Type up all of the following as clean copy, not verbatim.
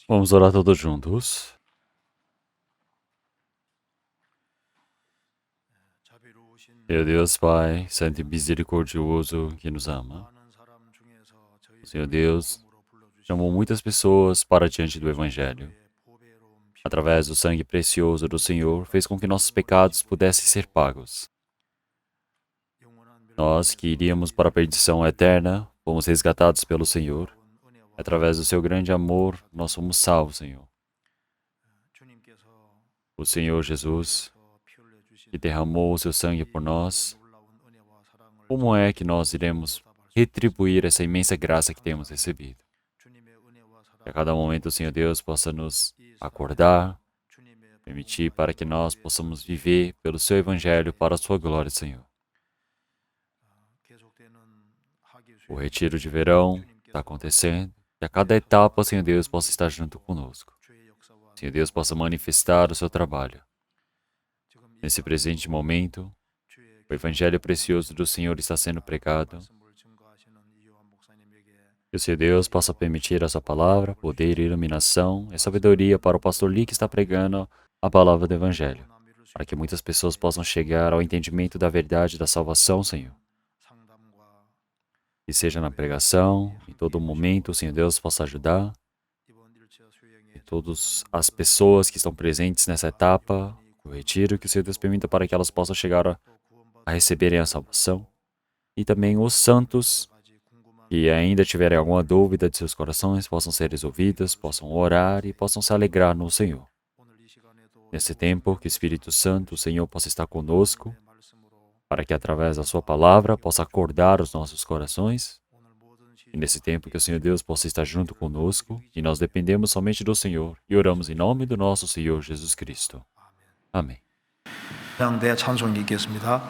Vamos orar todos juntos. Meu Deus, Pai, Santo e Misericordioso, que nos ama. O Senhor Deus chamou muitas pessoas para diante do Evangelho. Através do sangue precioso do Senhor, fez com que nossos pecados pudessem ser pagos. Nós, que iríamos para a perdição eterna, fomos resgatados pelo Senhor. Através do seu grande amor, nós somos salvos, Senhor. O Senhor Jesus, que derramou o seu sangue por nós, como é que nós iremos retribuir essa imensa graça que temos recebido? Que a cada momento o Senhor Deus possa nos acordar, permitir para que nós possamos viver pelo seu Evangelho para a sua glória, Senhor. O retiro de verão está acontecendo, que a cada etapa o Senhor Deus possa estar junto conosco. O Senhor Deus possa manifestar o seu trabalho. Nesse presente momento, o Evangelho precioso do Senhor está sendo pregado. Que o Senhor Deus possa permitir a sua palavra, poder, iluminação e sabedoria para o pastor Lee que está pregando a palavra do Evangelho, para que muitas pessoas possam chegar ao entendimento da verdade da salvação, Senhor. Que seja na pregação, em todo momento, o Senhor Deus possa ajudar. E todas as pessoas que estão presentes nessa etapa, o retiro, que o Senhor Deus permita para que elas possam chegar a receberem a salvação. E também os santos que ainda tiverem alguma dúvida de seus corações, possam ser resolvidas, possam orar e possam se alegrar no Senhor. Nesse tempo, que o Espírito Santo, o Senhor, possa estar conosco, para que através da sua palavra possa acordar os nossos corações. E nesse tempo que o Senhor Deus possa estar junto conosco, e nós dependemos somente do Senhor, e oramos em nome do nosso Senhor Jesus Cristo. Amém. 내 찬송 읽겠습니다.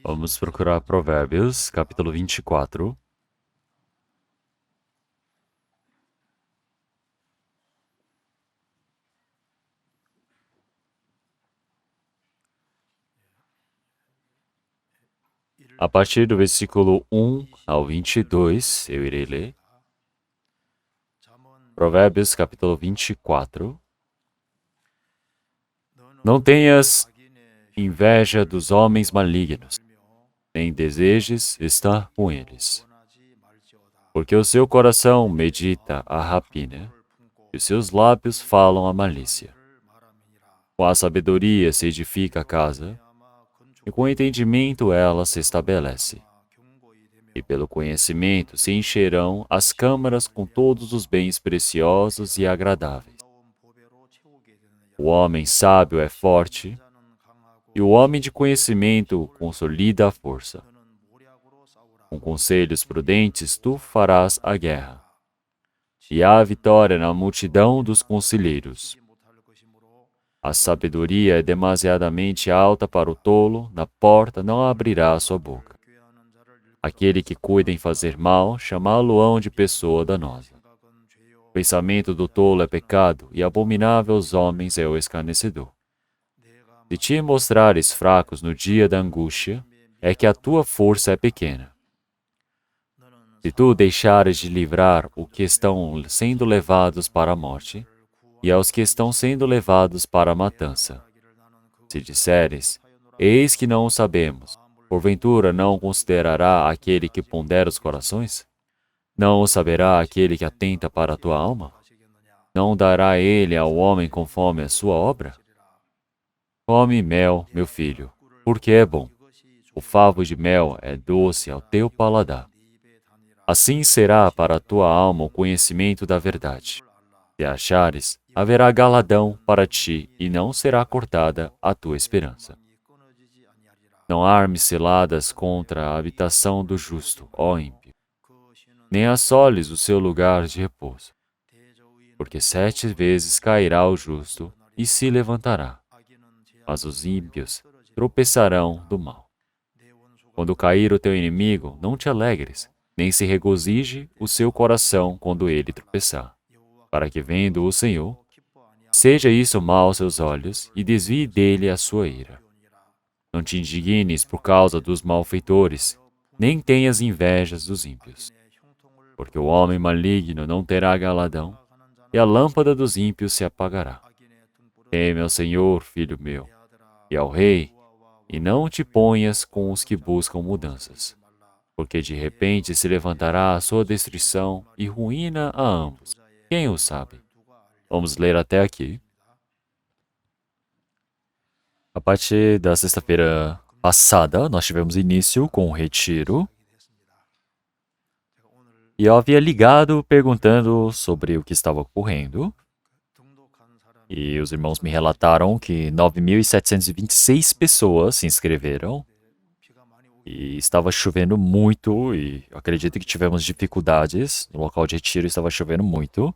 Vamos procurar Provérbios, capítulo 24. A partir do versículo 1 ao 22, eu irei ler. Provérbios, capítulo 24. Não tenhas inveja dos homens malignos, nem desejes estar com eles. Porque o seu coração medita a rapina, e os seus lábios falam a malícia. Com a sabedoria se edifica a casa, e com o entendimento ela se estabelece. E pelo conhecimento se encherão as câmaras com todos os bens preciosos e agradáveis. O homem sábio é forte, e o homem de conhecimento consolida a força. Com conselhos prudentes tu farás a guerra, e há vitória na multidão dos conselheiros. A sabedoria é demasiadamente alta para o tolo, na porta não abrirá a sua boca. Aquele que cuida em fazer mal, chamá-lo-ão de pessoa danosa. O pensamento do tolo é pecado, e abominável aos homens é o escarnecedor. Se te mostrares fracos no dia da angústia, é que a tua força é pequena. Se tu deixares de livrar os que estão sendo levados para a morte, e aos que estão sendo levados para a matança. Se disseres, eis que não o sabemos, porventura não o considerará aquele que pondera os corações? Não o saberá aquele que atenta para a tua alma? Não dará ele ao homem conforme a sua obra? Come mel, meu filho, porque é bom. O favo de mel é doce ao teu paladar. Assim será para a tua alma o conhecimento da verdade. Se achares, haverá galadão para ti, e não será cortada a tua esperança. Não armes ciladas contra a habitação do justo, ó ímpio, nem assoles o seu lugar de repouso. Porque 7 vezes cairá o justo e se levantará, mas os ímpios tropeçarão do mal. Quando cair o teu inimigo, não te alegres, nem se regozije o seu coração quando ele tropeçar, para que, vendo o Senhor, seja isso mal aos seus olhos e desvie dele a sua ira. Não te indignes por causa dos malfeitores, nem tenhas invejas dos ímpios. Porque o homem maligno não terá galadão, e a lâmpada dos ímpios se apagará. Teme ao Senhor, filho meu, e ao Rei, e não te ponhas com os que buscam mudanças, porque de repente se levantará a sua destruição e ruína a ambos. Quem o sabe? Vamos ler até aqui. A partir da sexta-feira passada, nós tivemos início com o retiro. E eu havia ligado perguntando sobre o que estava ocorrendo. E os irmãos me relataram que 9.726 pessoas se inscreveram. E estava chovendo muito, e eu acredito que tivemos dificuldades. No local de retiro estava chovendo muito.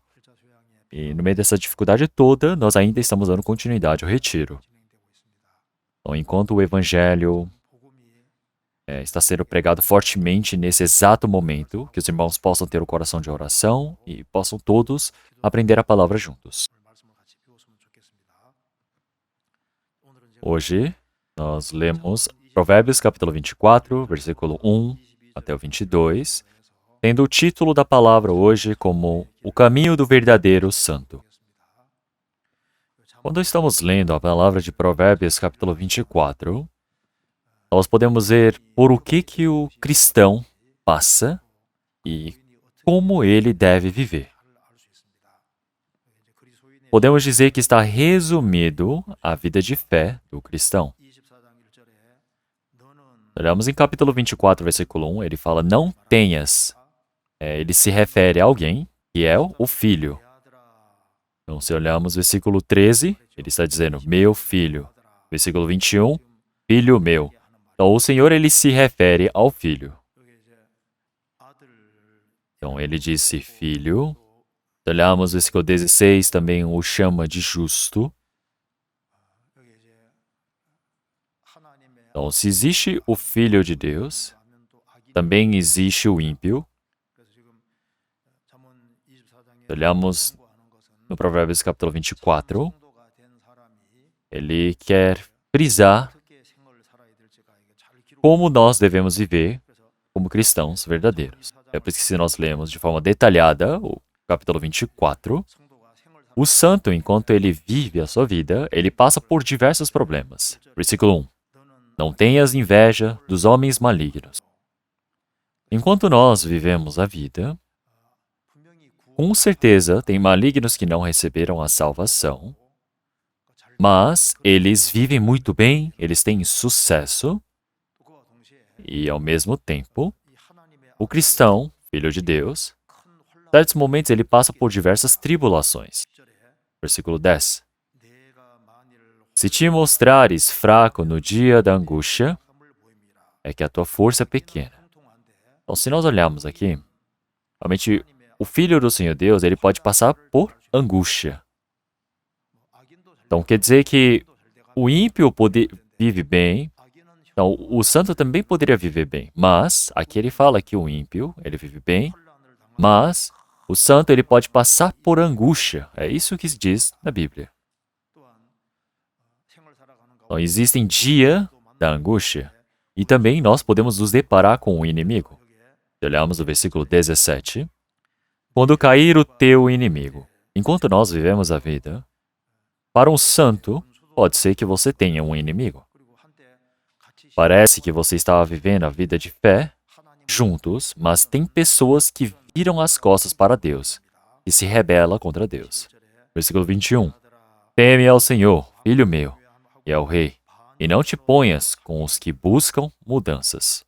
E no meio dessa dificuldade toda, nós ainda estamos dando continuidade ao retiro. Então, enquanto o Evangelho está sendo pregado fortemente nesse exato momento, que os irmãos possam ter o coração de oração e possam todos aprender a palavra juntos. Hoje, nós lemos Provérbios capítulo 24, versículo 1 até o 22, tendo o título da palavra hoje como O Caminho do Verdadeiro Santo. Quando estamos lendo a palavra de Provérbios capítulo 24, nós podemos ver por o que o cristão passa e como ele deve viver. Podemos dizer que está resumido a vida de fé do cristão. Olhamos em capítulo 24, versículo 1, ele fala, não tenhas. Ele se refere a alguém, que é o filho. Então, se olharmos versículo 13, ele está dizendo, meu filho. Versículo 21, filho meu. Então, o Senhor, ele se refere ao filho. Então, ele disse filho. Se olharmos versículo 16, também o chama de justo. Então, se existe o Filho de Deus, também existe o ímpio. Olhamos no Provérbios capítulo 24, ele quer frisar como nós devemos viver como cristãos verdadeiros. É por isso que se nós lemos de forma detalhada o capítulo 24, o santo, enquanto ele vive a sua vida, ele passa por diversos problemas. Versículo 1. Não tenhas inveja dos homens malignos. Enquanto nós vivemos a vida, com certeza tem malignos que não receberam a salvação, mas eles vivem muito bem, eles têm sucesso, e ao mesmo tempo, o cristão, filho de Deus, em certos momentos ele passa por diversas tribulações. Versículo 10. Se te mostrares fraco no dia da angústia, é que a tua força é pequena. Então, se nós olharmos aqui, realmente, o Filho do Senhor Deus, ele pode passar por angústia. Então, quer dizer que o ímpio vive bem, então o santo também poderia viver bem, mas aqui ele fala que o ímpio, ele vive bem, mas o santo, ele pode passar por angústia. É isso que se diz na Bíblia. Então, existem dias da angústia e também nós podemos nos deparar com o inimigo. Se olharmos o versículo 17, quando cair o teu inimigo, enquanto nós vivemos a vida, para um santo, pode ser que você tenha um inimigo. Parece que você estava vivendo a vida de fé juntos, mas tem pessoas que viram as costas para Deus e se rebela contra Deus. Versículo 21. Teme ao Senhor, filho meu, e ao Rei, e não te ponhas com os que buscam mudanças.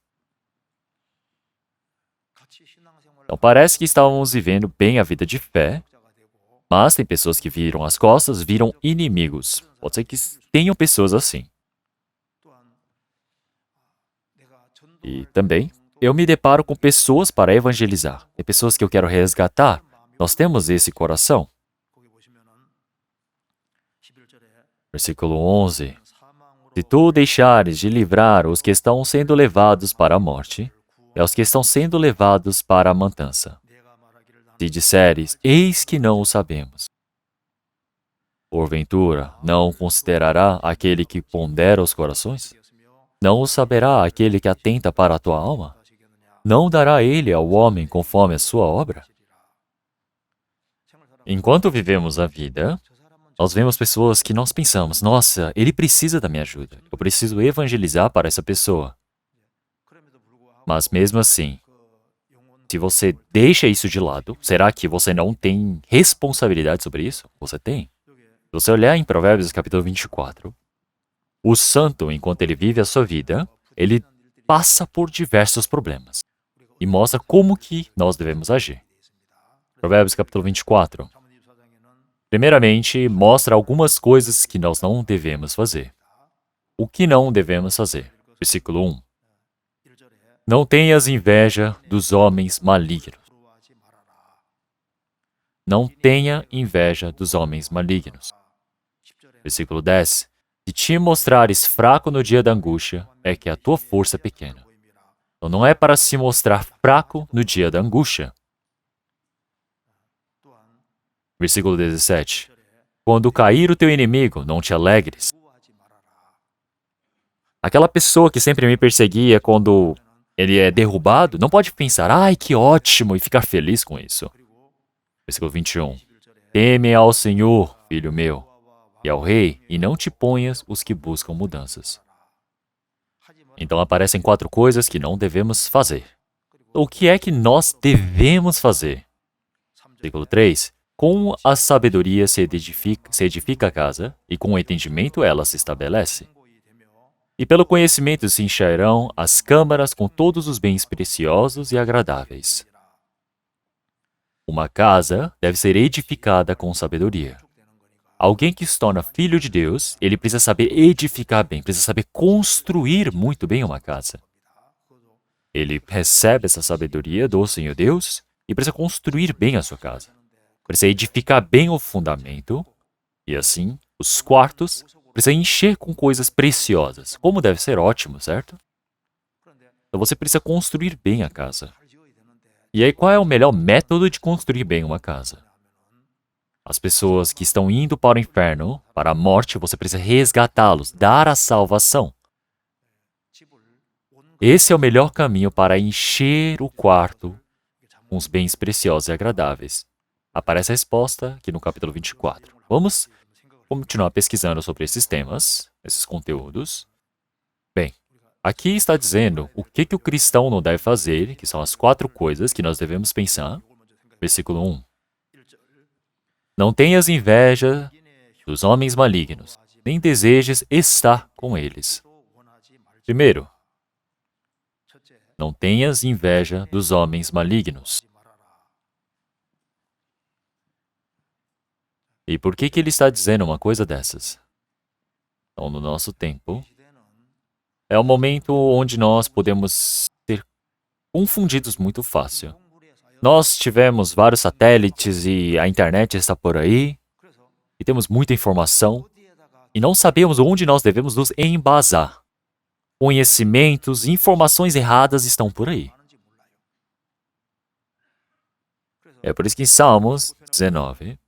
Então parece que estávamos vivendo bem a vida de fé, mas tem pessoas que viram as costas, viram inimigos. Pode ser que tenham pessoas assim. E também, eu me deparo com pessoas para evangelizar. Tem pessoas que eu quero resgatar. Nós temos esse coração. Versículo 11. Se tu deixares de livrar os que estão sendo levados para a morte, e os que estão sendo levados para a matança. Se disseres, eis que não o sabemos. Porventura, não considerará aquele que pondera os corações? Não o saberá aquele que atenta para a tua alma? Não dará ele ao homem conforme a sua obra? Enquanto vivemos a vida, nós vemos pessoas que nós pensamos, nossa, ele precisa da minha ajuda. Eu preciso evangelizar para essa pessoa. Mas mesmo assim, se você deixa isso de lado, será que você não tem responsabilidade sobre isso? Você tem. Se você olhar em Provérbios capítulo 24, o santo, enquanto ele vive a sua vida, ele passa por diversos problemas e mostra como que nós devemos agir. Provérbios capítulo 24. Primeiramente, mostra algumas coisas que nós não devemos fazer. O que não devemos fazer? Versículo 1. Não tenhas inveja dos homens malignos. Não tenha inveja dos homens malignos. Versículo 10. Se te mostrares fraco no dia da angústia, é que a tua força é pequena. Então não é para se mostrar fraco no dia da angústia. Versículo 17. Quando cair o teu inimigo, não te alegres. Aquela pessoa que sempre me perseguia quando ele é derrubado, não pode pensar, ai, que ótimo, e ficar feliz com isso. Versículo 21. Teme ao Senhor, filho meu, e ao Rei, e não te ponhas os que buscam mudanças. Então aparecem 4 coisas que não devemos fazer. O que é que nós devemos fazer? Versículo 3. Com a sabedoria se edifica a casa, e com o entendimento ela se estabelece. E pelo conhecimento se encherão as câmaras com todos os bens preciosos e agradáveis. Uma casa deve ser edificada com sabedoria. Alguém que se torna filho de Deus, ele precisa saber edificar bem, precisa saber construir muito bem uma casa. Ele recebe essa sabedoria do Senhor Deus e precisa construir bem a sua casa. Precisa edificar bem o fundamento, e assim, os quartos Precisa encher com coisas preciosas. Como deve ser ótimo, certo? Então você precisa construir bem a casa. E aí, qual é o melhor método de construir bem uma casa? As pessoas que estão indo para o inferno, para a morte, você precisa resgatá-los, dar a salvação. Esse é o melhor caminho para encher o quarto com os bens preciosos e agradáveis. Aparece a resposta aqui no capítulo 24. Vamos continuar pesquisando sobre esses temas, esses conteúdos. Bem, aqui está dizendo o que o cristão não deve fazer, que são as 4 coisas que nós devemos pensar. Versículo 1. Não tenhas inveja dos homens malignos, nem desejes estar com eles. Primeiro, não tenhas inveja dos homens malignos. E por que ele está dizendo uma coisa dessas? Então, no nosso tempo, é um momento onde nós podemos ser confundidos muito fácil. Nós tivemos vários satélites e a internet está por aí, e temos muita informação, e não sabemos onde nós devemos nos embasar. Conhecimentos, informações erradas estão por aí. É por isso que em Salmos 19,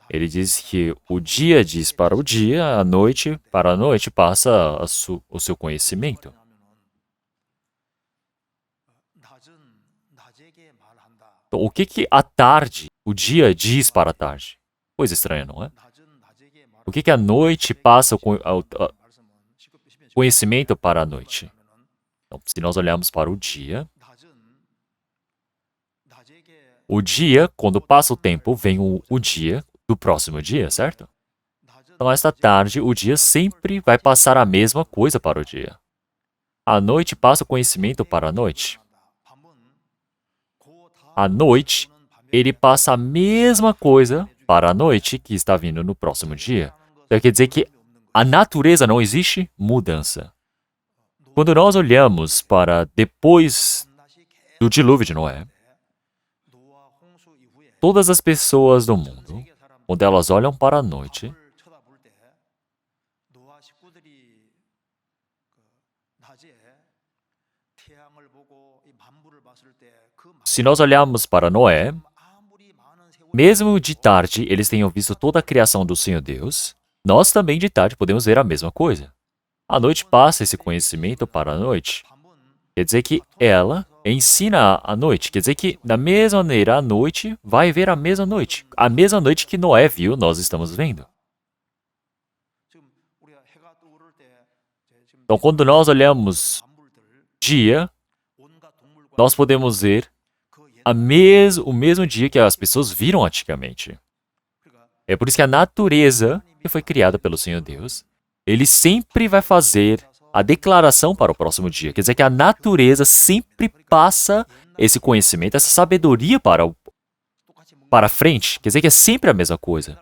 ele diz que o dia diz para o dia, a noite para a noite passa o seu conhecimento. Então, o que a tarde, o dia diz para a tarde? Coisa estranha, não é? O que a noite passa o conhecimento para a noite? Então, se nós olharmos para o dia, quando passa o tempo, vem o dia do próximo dia, certo? Então, esta tarde, o dia sempre vai passar a mesma coisa para o dia. A noite passa o conhecimento para a noite. A noite, ele passa a mesma coisa para a noite que está vindo no próximo dia. Então, quer dizer que a natureza não existe mudança. Quando nós olhamos para depois do dilúvio de Noé, todas as pessoas do mundo, quando elas olham para a noite, se nós olharmos para Noé, mesmo de tarde eles tenham visto toda a criação do Senhor Deus, nós também de tarde podemos ver a mesma coisa. A noite passa esse conhecimento para a noite. Quer dizer que ela ensina a noite. Quer dizer que, da mesma maneira, a noite vai ver a mesma noite. A mesma noite que Noé viu, nós estamos vendo. Então, quando nós olhamos dia, nós podemos ver o mesmo dia que as pessoas viram antigamente. É por isso que a natureza, que foi criada pelo Senhor Deus, ele sempre vai fazer a declaração para o próximo dia. Quer dizer que a natureza sempre passa esse conhecimento, essa sabedoria para frente. Quer dizer que é sempre a mesma coisa.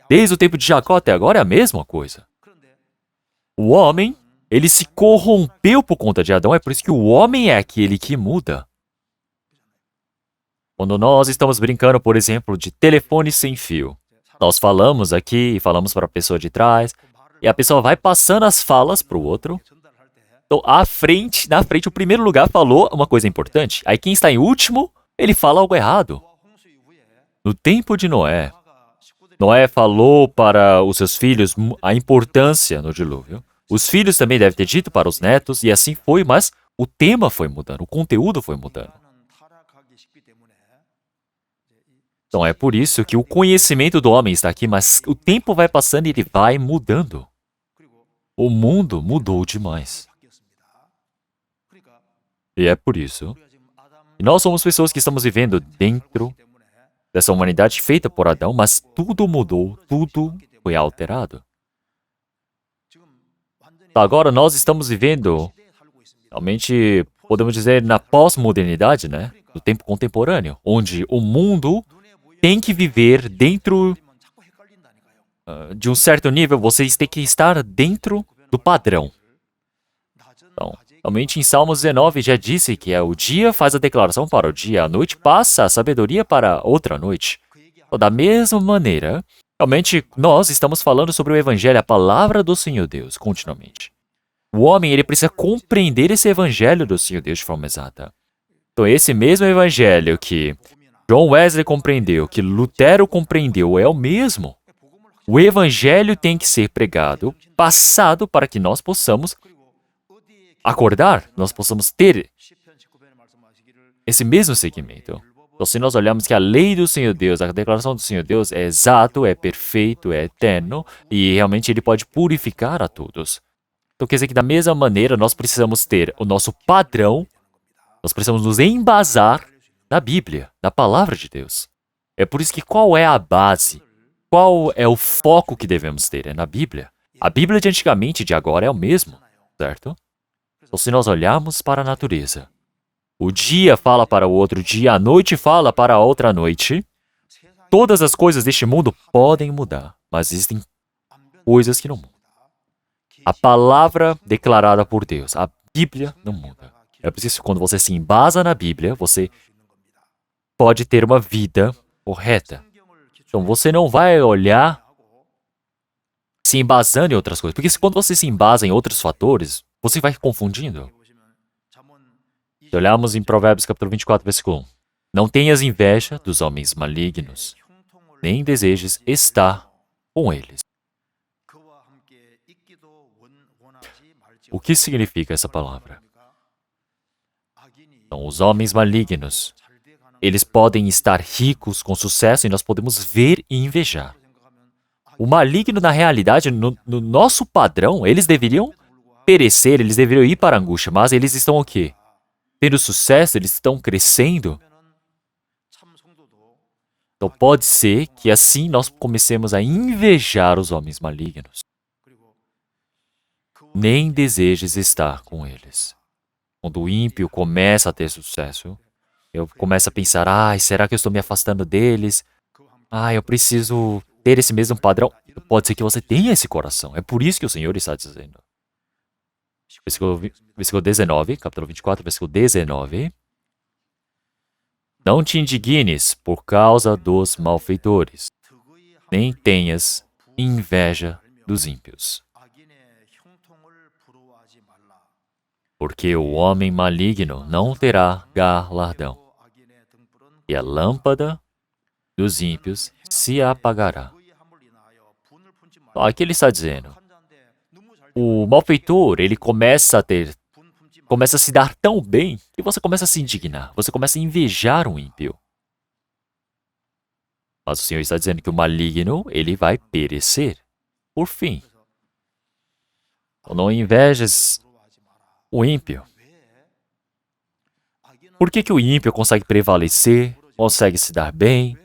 Desde o tempo de Jacó até agora é a mesma coisa. O homem, ele se corrompeu por conta de Adão, é por isso que o homem é aquele que muda. Quando nós estamos brincando, por exemplo, de telefone sem fio, nós falamos aqui e falamos para a pessoa de trás, e a pessoa vai passando as falas para o outro. Então, na frente, o primeiro lugar falou uma coisa importante. Aí quem está em último, ele fala algo errado. No tempo de Noé, Noé falou para os seus filhos a importância no dilúvio. Os filhos também devem ter dito para os netos, e assim foi, mas o tema foi mudando, o conteúdo foi mudando. Então é por isso que o conhecimento do homem está aqui, mas o tempo vai passando e ele vai mudando. O mundo mudou demais. E é por isso que nós somos pessoas que estamos vivendo dentro dessa humanidade feita por Adão, mas tudo mudou, tudo foi alterado. Então, agora nós estamos vivendo, realmente, podemos dizer, na pós-modernidade, né? No tempo contemporâneo, onde o mundo tem que viver dentro de um certo nível, vocês têm que estar dentro do padrão. Então, realmente em Salmos 19 já disse que o dia faz a declaração para o dia, a noite passa a sabedoria para outra noite. Então, da mesma maneira, Realmente, nós estamos falando sobre o Evangelho, a palavra do Senhor Deus, continuamente. O homem, ele precisa compreender esse Evangelho do Senhor Deus de forma exata. Então, esse mesmo Evangelho que John Wesley compreendeu, que Lutero compreendeu, é o mesmo. O Evangelho tem que ser pregado, passado, para que nós possamos acordar, nós possamos ter esse mesmo segmento. Então, se nós olharmos que a lei do Senhor Deus, a declaração do Senhor Deus é exato, é perfeito, é eterno, e realmente ele pode purificar a todos. Então, quer dizer que da mesma maneira, nós precisamos ter o nosso padrão, nós precisamos nos embasar na Bíblia, na palavra de Deus. É por isso que qual é a base? Qual é o foco que devemos ter? É na Bíblia. A Bíblia de antigamente e de agora é o mesmo, certo? Então, se nós olharmos para a natureza, o dia fala para o outro dia, a noite fala para a outra noite. Todas as coisas deste mundo podem mudar, mas existem coisas que não mudam. A palavra declarada por Deus, a Bíblia, não muda. É por isso que quando você se embasa na Bíblia, você pode ter uma vida correta. Então você não vai olhar se embasando em outras coisas, porque quando você se embasa em outros fatores, você vai confundindo. Se olharmos em Provérbios capítulo 24, versículo 1. Não tenhas inveja dos homens malignos, nem desejes estar com eles. O que significa essa palavra? Então, os homens malignos, eles podem estar ricos, com sucesso, e nós podemos ver e invejar. O maligno, na realidade, no nosso padrão, eles deveriam perecer, eles deveriam ir para a angústia, mas eles estão o quê? Tendo sucesso, eles estão crescendo. Então pode ser que assim nós comecemos a invejar os homens malignos. Nem desejes estar com eles. Quando o ímpio começa a ter sucesso, eu começo a pensar, será que eu estou me afastando deles? Eu preciso ter esse mesmo padrão. Pode ser que você tenha esse coração. É por isso que o Senhor está dizendo. Versículo 19, capítulo 24, versículo 19. Não te indignes por causa dos malfeitores, nem tenhas inveja dos ímpios. Porque o homem maligno não terá galardão, e a lâmpada dos ímpios se apagará. Aqui ele está dizendo, o malfeitor, ele começa a se dar tão bem que você começa a se indignar, você começa a invejar um ímpio. Mas o Senhor está dizendo que o maligno, ele vai perecer. Por fim, não invejes o ímpio. Por que o ímpio consegue prevalecer, consegue se dar bem,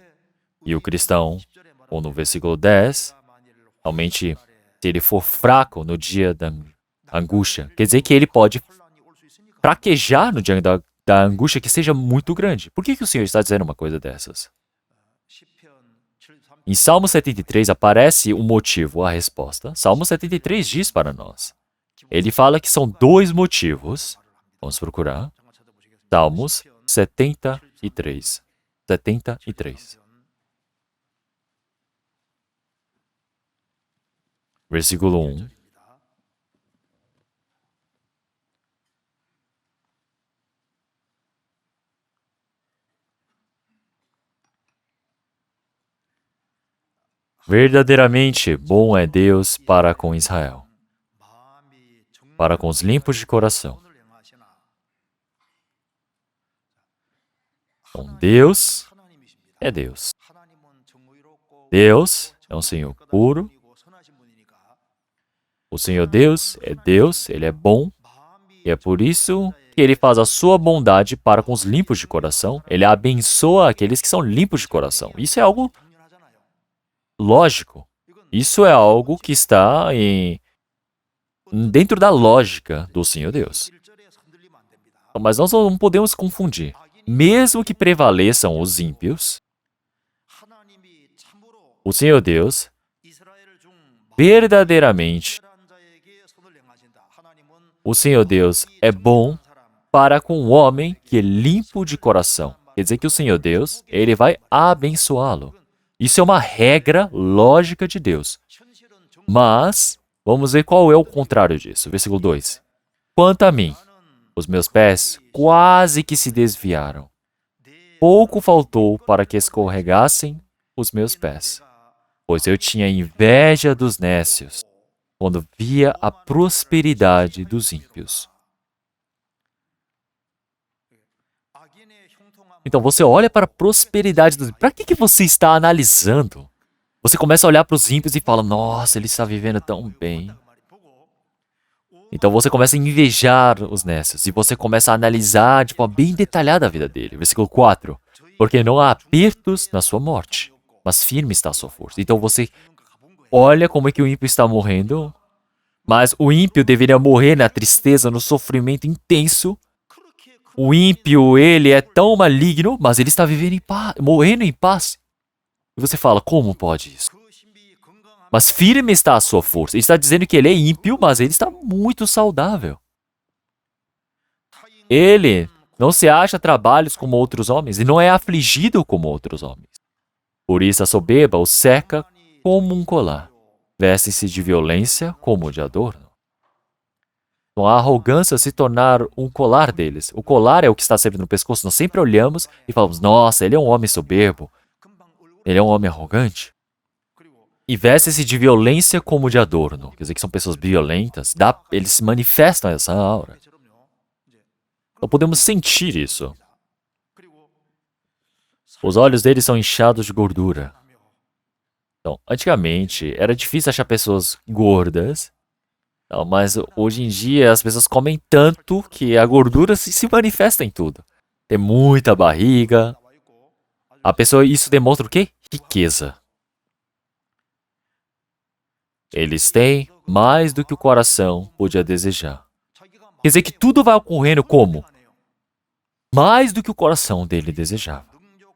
e o cristão, ou no versículo 10, realmente, se ele for fraco no dia da angústia, quer dizer que ele pode fraquejar no dia da angústia que seja muito grande. Por que o Senhor está dizendo uma coisa dessas? Em Salmo 73 aparece o motivo, a resposta. Salmo 73 diz para nós. Ele fala que são dois motivos. Vamos procurar. Salmos 73. 73. Versículo 1. Verdadeiramente bom é Deus para com Israel, para com os limpos de coração. Então, Deus é Deus. Deus é um Senhor puro. O Senhor Deus, Ele é bom, e é por isso que Ele faz a sua bondade para com os limpos de coração. Ele abençoa aqueles que são limpos de coração. Isso é algo lógico. Isso é algo que está dentro da lógica do Senhor Deus. Mas nós não podemos confundir. Mesmo que prevaleçam os ímpios, o Senhor Deus verdadeiramente, o Senhor Deus é bom para com o homem que é limpo de coração. Quer dizer que o Senhor Deus, Ele vai abençoá-lo. Isso é uma regra lógica de Deus. Mas, vamos ver qual é o contrário disso. Versículo 2. Quanto a mim, os meus pés quase que se desviaram. Pouco faltou para que escorregassem os meus pés, pois eu tinha inveja dos nécios, quando via a prosperidade dos ímpios. Então você olha para a prosperidade dos ímpios. Para que você está analisando? Você começa a olhar para os ímpios e fala, nossa, ele está vivendo tão bem. Então você começa a invejar os nécios e você começa a analisar de forma bem detalhada a vida dele. Versículo 4. Porque não há apertos na sua morte, mas firme está a sua força. Então você olha como é que o ímpio está morrendo, mas o ímpio deveria morrer na tristeza, no sofrimento intenso. O ímpio, ele é tão maligno, mas ele está vivendo em paz, morrendo em paz. E você fala, como pode isso? Mas firme está a sua força. Ele está dizendo que ele é ímpio, mas ele está muito saudável. Ele não se acha trabalhos como outros homens e não é afligido como outros homens. Por isso a soberba o cerca como um colar. Veste-se de violência como de adorno. Então a arrogância se tornar um colar deles. O colar é o que está sempre no pescoço. Nós sempre olhamos e falamos, nossa, ele é um homem soberbo. Ele é um homem arrogante. E veste-se de violência como de adorno. Quer dizer que são pessoas violentas. Eles se manifestam essa aura. Então podemos sentir isso. Os olhos deles são inchados de gordura. Então, antigamente, era difícil achar pessoas gordas. Não, mas hoje em dia as pessoas comem tanto que a gordura se manifesta em tudo. Tem muita barriga. A pessoa, isso demonstra o quê? Riqueza. Eles têm mais do que o coração podia desejar. Quer dizer que tudo vai ocorrendo como? Mais do que o coração dele desejava.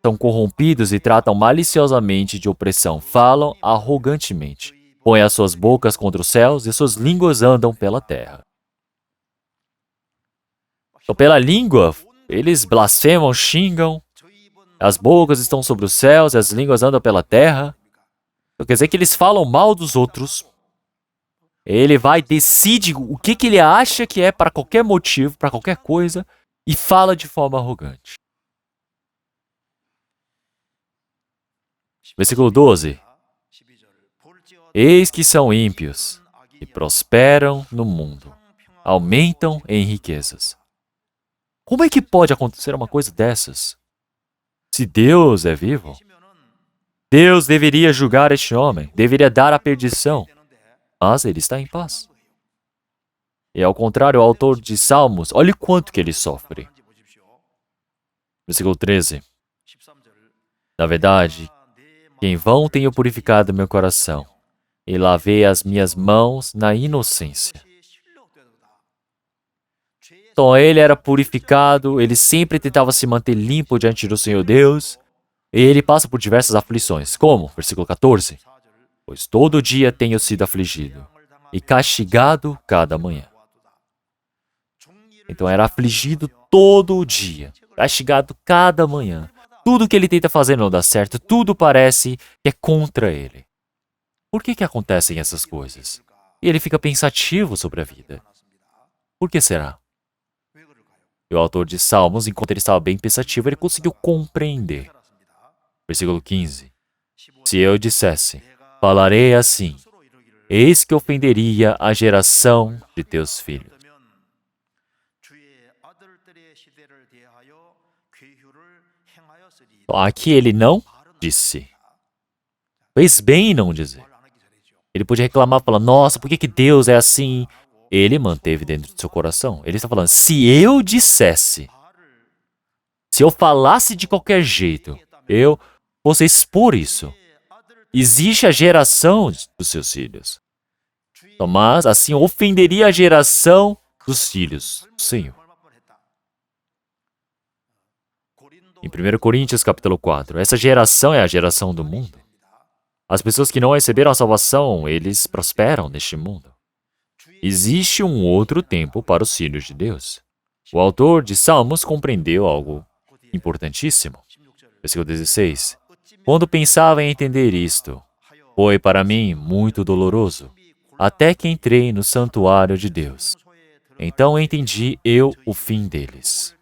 São corrompidos e tratam maliciosamente de opressão. Falam arrogantemente. Põem as suas bocas contra os céus e suas línguas andam pela terra. Então, pela língua, eles blasfemam, xingam. As bocas estão sobre os céus e as línguas andam pela terra. Então, quer dizer que eles falam mal dos outros. Ele vai, decide o que ele acha que é para qualquer motivo, para qualquer coisa, e fala de forma arrogante. Versículo 12. Eis que são ímpios, e prosperam no mundo, aumentam em riquezas. Como é que pode acontecer uma coisa dessas? Se Deus é vivo, Deus deveria julgar este homem, deveria dar a perdição, mas ele está em paz. E ao contrário, o autor de Salmos, olhe quanto que ele sofre. Versículo 13. Na verdade, que em vão tenho purificado meu coração, e lavei as minhas mãos na inocência. Então ele era purificado, ele sempre tentava se manter limpo diante do Senhor Deus, e ele passa por diversas aflições. Como? Versículo 14. Pois todo dia tenho sido afligido, e castigado cada manhã. Então era afligido todo o dia, castigado cada manhã. Tudo que ele tenta fazer não dá certo, tudo parece que é contra ele. Por que acontecem essas coisas? E ele fica pensativo sobre a vida. Por que será? E o autor de Salmos, enquanto ele estava bem pensativo, ele conseguiu compreender. Versículo 15. Se eu dissesse, falarei assim, eis que ofenderia a geração de teus filhos. Aqui ele não disse. Fez bem em não dizer. Ele podia reclamar, falar, nossa, por que Deus é assim? Ele manteve dentro do seu coração. Ele está falando, se eu dissesse, se eu falasse de qualquer jeito, eu fosse expor isso. Existe a geração dos seus filhos. Mas assim ofenderia a geração dos filhos do Senhor. Em 1 Coríntios capítulo 4, essa geração é a geração do mundo. As pessoas que não receberam a salvação, eles prosperam neste mundo. Existe um outro tempo para os filhos de Deus. O autor de Salmos compreendeu algo importantíssimo. Versículo 16. Quando pensava em entender isto, foi para mim muito doloroso, até que entrei no santuário de Deus. Então entendi eu o fim deles.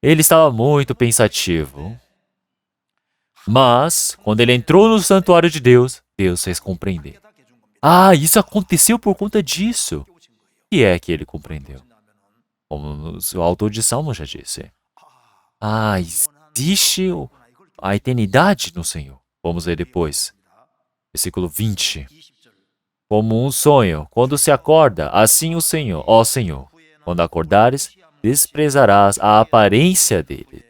Ele estava muito pensativo, mas quando ele entrou no santuário de Deus, Deus fez compreender. Ah, isso aconteceu por conta disso. O que é que ele compreendeu? Como o autor de Salmos já disse. Ah, existe a eternidade no Senhor. Vamos ver depois. Versículo 20. Como um sonho, quando se acorda, assim o Senhor, ó Senhor, quando acordares, desprezarás a aparência dele.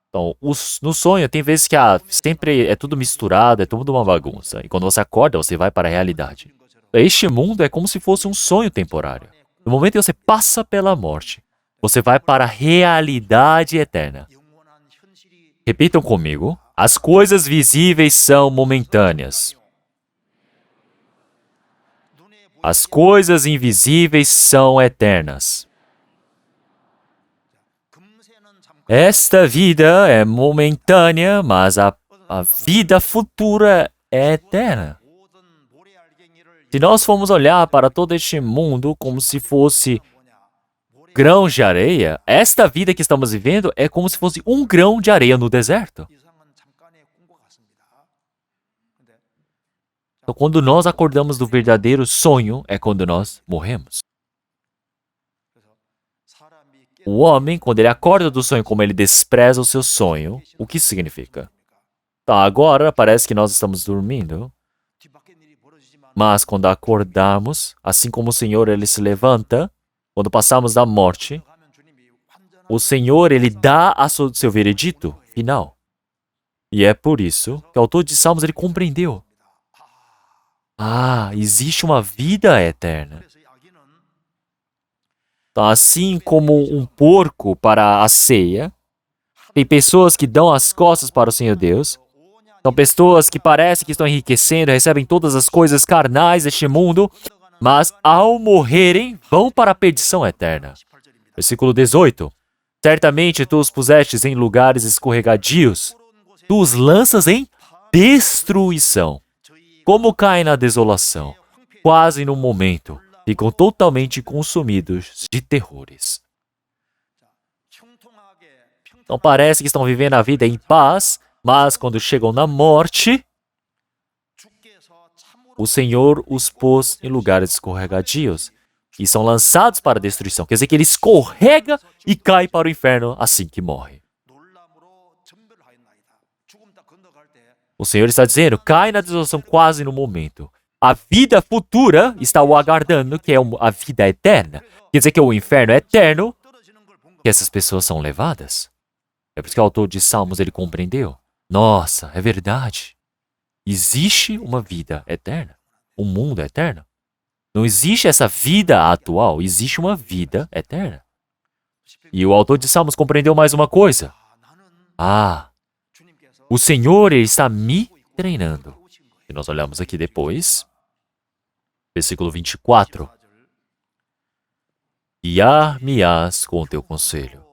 Então, no sonho, tem vezes que sempre é tudo misturado, é tudo uma bagunça. E quando você acorda, você vai para a realidade. Este mundo é como se fosse um sonho temporário. No momento que você passa pela morte, você vai para a realidade eterna. Repitam comigo. As coisas visíveis são momentâneas. As coisas invisíveis são eternas. Esta vida é momentânea, mas a vida futura é eterna. Se nós formos olhar para todo este mundo como se fosse grãos de areia, esta vida que estamos vivendo é como se fosse um grão de areia no deserto. Então, quando nós acordamos do verdadeiro sonho, é quando nós morremos. O homem, quando ele acorda do sonho, como ele despreza o seu sonho, o que isso significa? Tá, agora parece que nós estamos dormindo, mas quando acordarmos, assim como o Senhor, ele se levanta, quando passamos da morte, o Senhor, ele dá seu veredito final. E é por isso que o autor de Salmos, ele compreendeu. Ah, existe uma vida eterna. Então, assim como um porco para a ceia, tem pessoas que dão as costas para o Senhor Deus. São pessoas que parecem que estão enriquecendo, recebem todas as coisas carnais deste mundo, mas ao morrerem, vão para a perdição eterna. Versículo 18. Certamente tu os pusestes em lugares escorregadios, tu os lanças em destruição. Como caem na desolação, quase no momento, ficam totalmente consumidos de terrores. Então parece que estão vivendo a vida em paz, mas quando chegam na morte, o Senhor os pôs em lugares escorregadios e são lançados para a destruição. Quer dizer que ele escorrega e cai para o inferno assim que morre. O Senhor está dizendo, cai na desolação quase no momento. A vida futura está o aguardando, que é a vida eterna. Quer dizer que o inferno é eterno, que essas pessoas são levadas. É por isso que o autor de Salmos, ele compreendeu. Nossa, é verdade. Existe uma vida eterna. Um mundo eterno. Não existe essa vida atual, existe uma vida eterna. E o autor de Salmos compreendeu mais uma coisa. Ah, o Senhor, ele está me treinando. E nós olhamos aqui depois. Versículo 24. Guiar-me-ás com o teu conselho,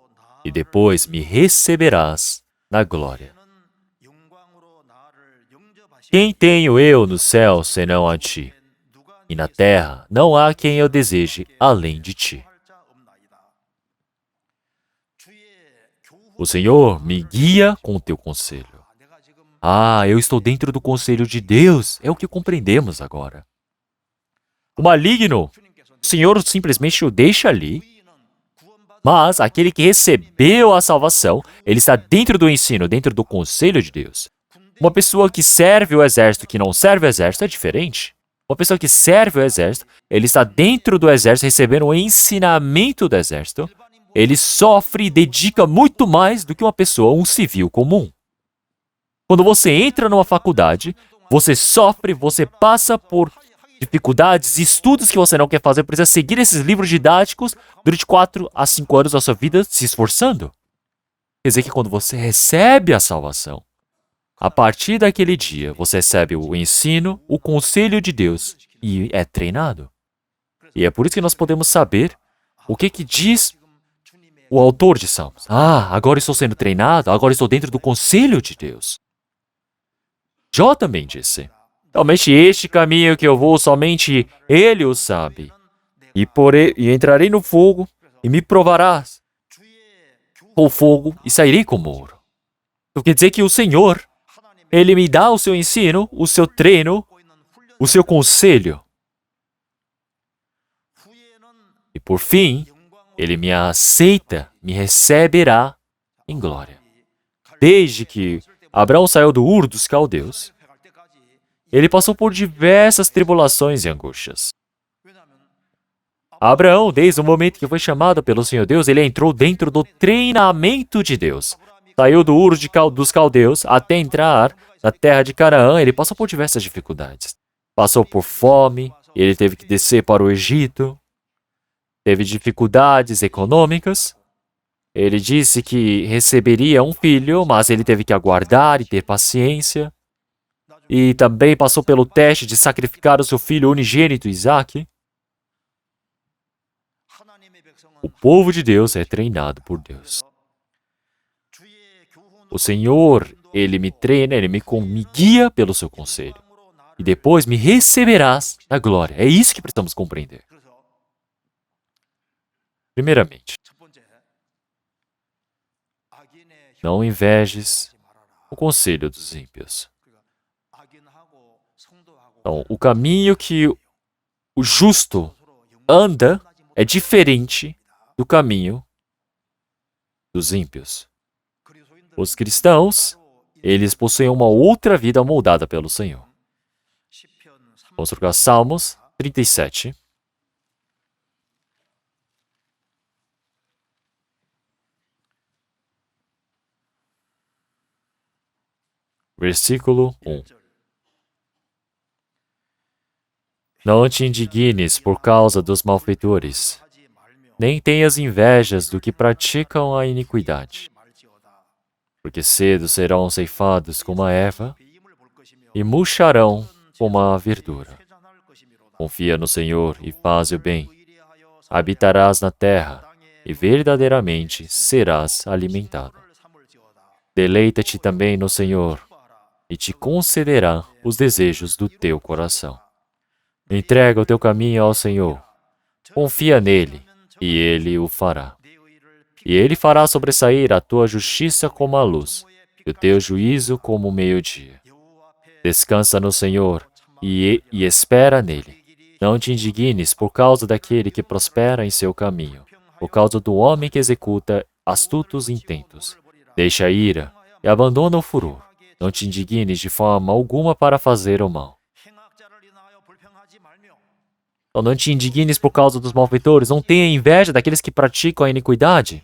e depois me receberás na glória. Quem tenho eu no céu senão a ti? E na terra não há quem eu deseje além de ti. O Senhor me guia com o teu conselho. Ah, eu estou dentro do conselho de Deus. É o que compreendemos agora. O maligno, o Senhor simplesmente o deixa ali, mas aquele que recebeu a salvação, ele está dentro do ensino, dentro do conselho de Deus. Uma pessoa que serve o exército, que não serve o exército, é diferente. Uma pessoa que serve o exército, ele está dentro do exército, recebendo o ensinamento do exército. Ele sofre e dedica muito mais do que uma pessoa, um civil comum. Quando você entra numa faculdade, você sofre, você passa por dificuldades, estudos que você não quer fazer, precisa seguir esses livros didáticos durante 4 a 5 anos da sua vida se esforçando. Quer dizer que quando você recebe a salvação, a partir daquele dia, você recebe o ensino, o conselho de Deus e é treinado. E é por isso que nós podemos saber o que diz o autor de Salmos. Agora estou sendo treinado, agora estou dentro do conselho de Deus. Jó também disse: somente este caminho que eu vou, somente ele o sabe. E entrarei no fogo, e me provarás com o fogo, e sairei como ouro. Então quer dizer que o Senhor, ele me dá o seu ensino, o seu treino, o seu conselho. E por fim, ele me aceita, me receberá em glória. Desde que Abraão saiu do Ur dos Caldeus, ele passou por diversas tribulações e angústias. Abraão, desde o momento que foi chamado pelo Senhor Deus, ele entrou dentro do treinamento de Deus. Saiu do Ur dos Caldeus até entrar na terra de Canaã, ele passou por diversas dificuldades. Passou por fome, ele teve que descer para o Egito, teve dificuldades econômicas. Ele disse que receberia um filho, mas ele teve que aguardar e ter paciência. E também passou pelo teste de sacrificar o seu filho unigênito, Isaque. O povo de Deus é treinado por Deus. O Senhor, ele me treina, ele me guia pelo seu conselho. E depois me receberás na glória. É isso que precisamos compreender. Primeiramente, não invejes o conselho dos ímpios. Então, o caminho que o justo anda é diferente do caminho dos ímpios. Os cristãos, eles possuem uma outra vida moldada pelo Senhor. Vamos trocar Salmos 37. Versículo 1. Não te indignes por causa dos malfeitores, nem tenhas invejas do que praticam a iniquidade, porque cedo serão ceifados como a erva e murcharão como a verdura. Confia no Senhor e faz o bem. Habitarás na terra e verdadeiramente serás alimentado. Deleita-te também no Senhor e te concederá os desejos do teu coração. Entrega o teu caminho ao Senhor. Confia nele e ele o fará. E ele fará sobressair a tua justiça como a luz e o teu juízo como o meio-dia. Descansa no Senhor e espera nele. Não te indignes por causa daquele que prospera em seu caminho, por causa do homem que executa astutos intentos. Deixa a ira e abandona o furor. Não te indignes de forma alguma para fazer o mal. Então, não te indignes por causa dos malfeitores. Não tenha inveja daqueles que praticam a iniquidade.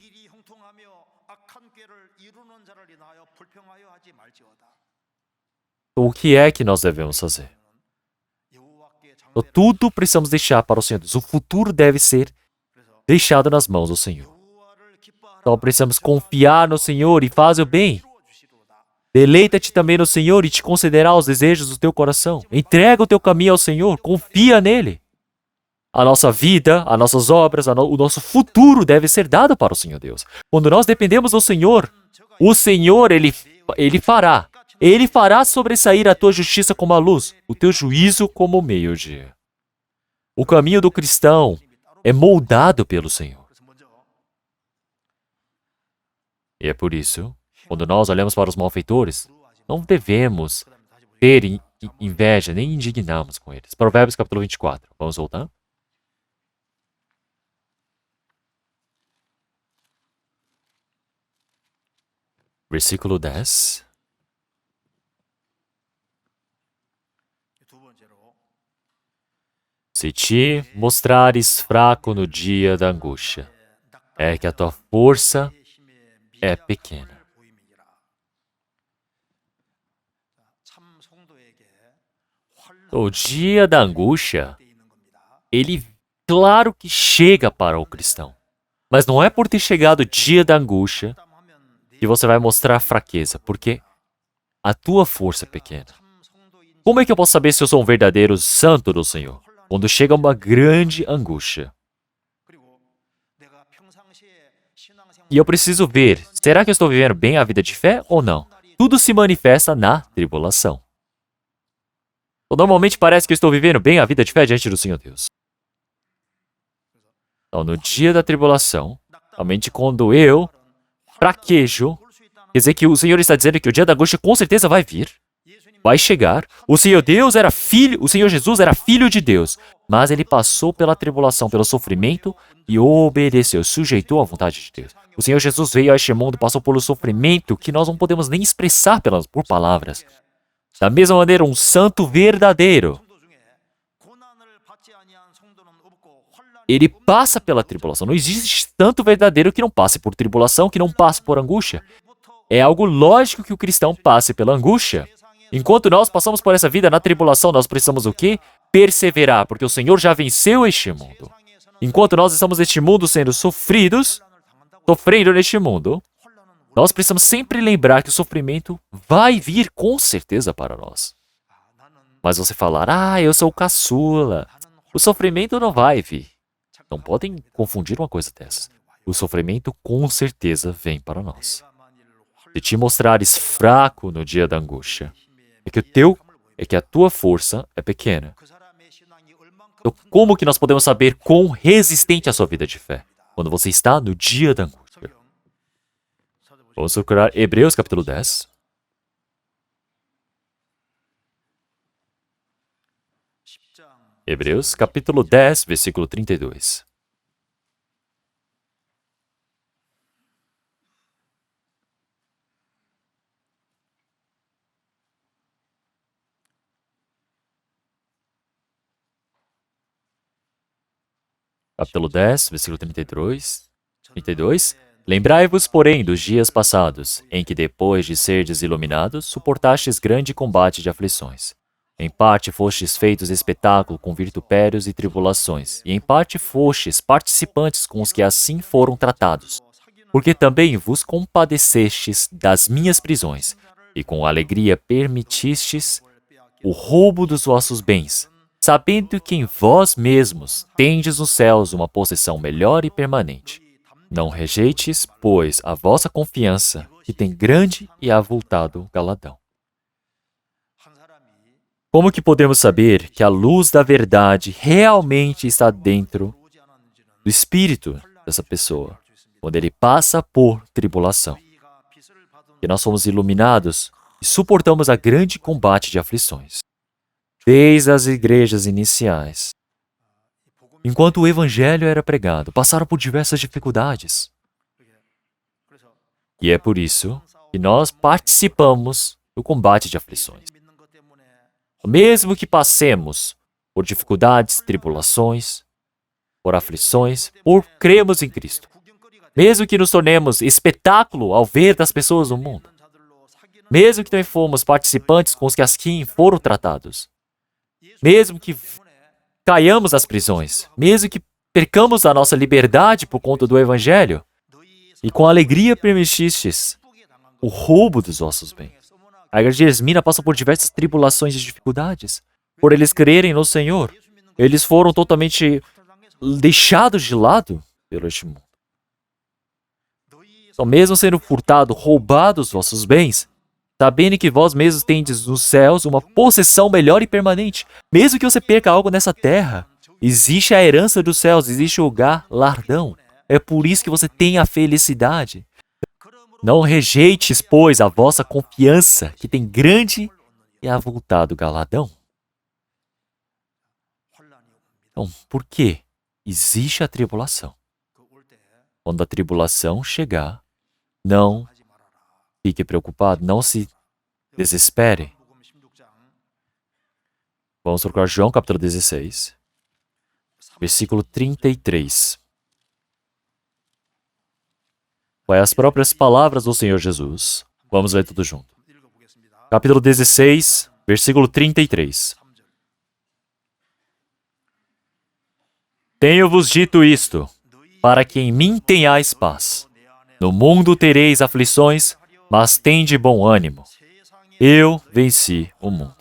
Então, o que é que nós devemos fazer? Então, tudo precisamos deixar para o Senhor Deus. O futuro deve ser deixado nas mãos do Senhor. Então, precisamos confiar no Senhor e fazer o bem. Deleita-te também no Senhor e te concederá os desejos do teu coração. Entrega o teu caminho ao Senhor, confia nele. A nossa vida, as nossas obras, o nosso futuro deve ser dado para o Senhor Deus. Quando nós dependemos do Senhor, o Senhor, Ele fará. Ele fará sobressair a tua justiça como a luz, o teu juízo como o meio-dia. O caminho do cristão é moldado pelo Senhor. E é por isso, quando nós olhamos para os malfeitores, não devemos ter inveja, nem indignarmos com eles. Provérbios capítulo 24. Vamos voltar? Versículo 10. Se te mostrares fraco no dia da angústia, é que a tua força é pequena. O dia da angústia, ele, claro que chega para o cristão. Mas não é por ter chegado o dia da angústia que você vai mostrar fraqueza, porque a tua força é pequena. Como é que eu posso saber se eu sou um verdadeiro santo do Senhor? Quando chega uma grande angústia. E eu preciso ver, será que eu estou vivendo bem a vida de fé ou não? Tudo se manifesta na tribulação. Então, normalmente parece que eu estou vivendo bem a vida de fé diante do Senhor Deus. Então, no dia da tribulação, somente quando eu fraquejo, quer dizer que o Senhor está dizendo que o dia da angústia com certeza vai vir, vai chegar. O Senhor Deus era filho, o Senhor Jesus era filho de Deus, mas ele passou pela tribulação, pelo sofrimento e obedeceu, sujeitou à vontade de Deus. O Senhor Jesus veio a este mundo, passou pelo sofrimento que nós não podemos nem expressar por palavras. Da mesma maneira, um santo verdadeiro, ele passa pela tribulação. Não existe santo verdadeiro que não passe por tribulação, que não passe por angústia. É algo lógico que o cristão passe pela angústia. Enquanto nós passamos por essa vida na tribulação, nós precisamos o quê? Perseverar, porque o Senhor já venceu este mundo. Enquanto nós estamos neste mundo sendo sofrendo neste mundo, nós precisamos sempre lembrar que o sofrimento vai vir com certeza para nós. Mas você falar, eu sou o caçula. O sofrimento não vai vir. Não podem confundir uma coisa dessas. O sofrimento com certeza vem para nós. Se te mostrares fraco no dia da angústia, é que a tua força é pequena. Então, como que nós podemos saber quão resistente é a sua vida de fé? Quando você está no dia da angústia. Vamos procurar Hebreus capítulo 10. Hebreus capítulo 10, versículo 32. Capítulo 10, versículo 32. Lembrai-vos, porém, dos dias passados, em que, depois de serdes iluminados, suportastes grande combate de aflições. Em parte fostes feitos espetáculo com vitupérios e tribulações, e em parte fostes participantes com os que assim foram tratados. Porque também vos compadecestes das minhas prisões, e com alegria permitistes o roubo dos vossos bens, sabendo que em vós mesmos tendes nos céus uma possessão melhor e permanente. Não rejeites, pois, a vossa confiança, que tem grande e avultado galardão. Como que podemos saber que a luz da verdade realmente está dentro do espírito dessa pessoa, quando ele passa por tribulação? Que nós somos iluminados e suportamos a grande combate de aflições. Desde as igrejas iniciais, enquanto o evangelho era pregado, passaram por diversas dificuldades. E é por isso que nós participamos do combate de aflições. Mesmo que passemos por dificuldades, tribulações, por aflições, por cremos em Cristo. Mesmo que nos tornemos espetáculo ao ver das pessoas no mundo. Mesmo que também fomos participantes com os que assim foram tratados. Mesmo que caiamos nas prisões, mesmo que percamos a nossa liberdade por conta do Evangelho, e com alegria permitistes o roubo dos vossos bens. A igreja de Esmina passa por diversas tribulações e dificuldades. Por eles crerem no Senhor, eles foram totalmente deixados de lado pelo este mundo. Então, mesmo sendo furtado, roubados vossos bens, sabendo que vós mesmos tendes nos céus uma possessão melhor e permanente. Mesmo que você perca algo nessa terra, existe a herança dos céus, existe o galardão. É por isso que você tem a felicidade. Não rejeites, pois, a vossa confiança, que tem grande e avultado galardão. Então, por quê? Existe a tribulação. Quando a tribulação chegar, não fique preocupado, não se desespere. Vamos procurar João capítulo 16, versículo 33. Vai as próprias palavras do Senhor Jesus. Vamos ler tudo junto. Capítulo 16, versículo 33. Tenho-vos dito isto, para que em mim tenhais paz. No mundo tereis aflições, mas tende bom ânimo. Eu venci o mundo.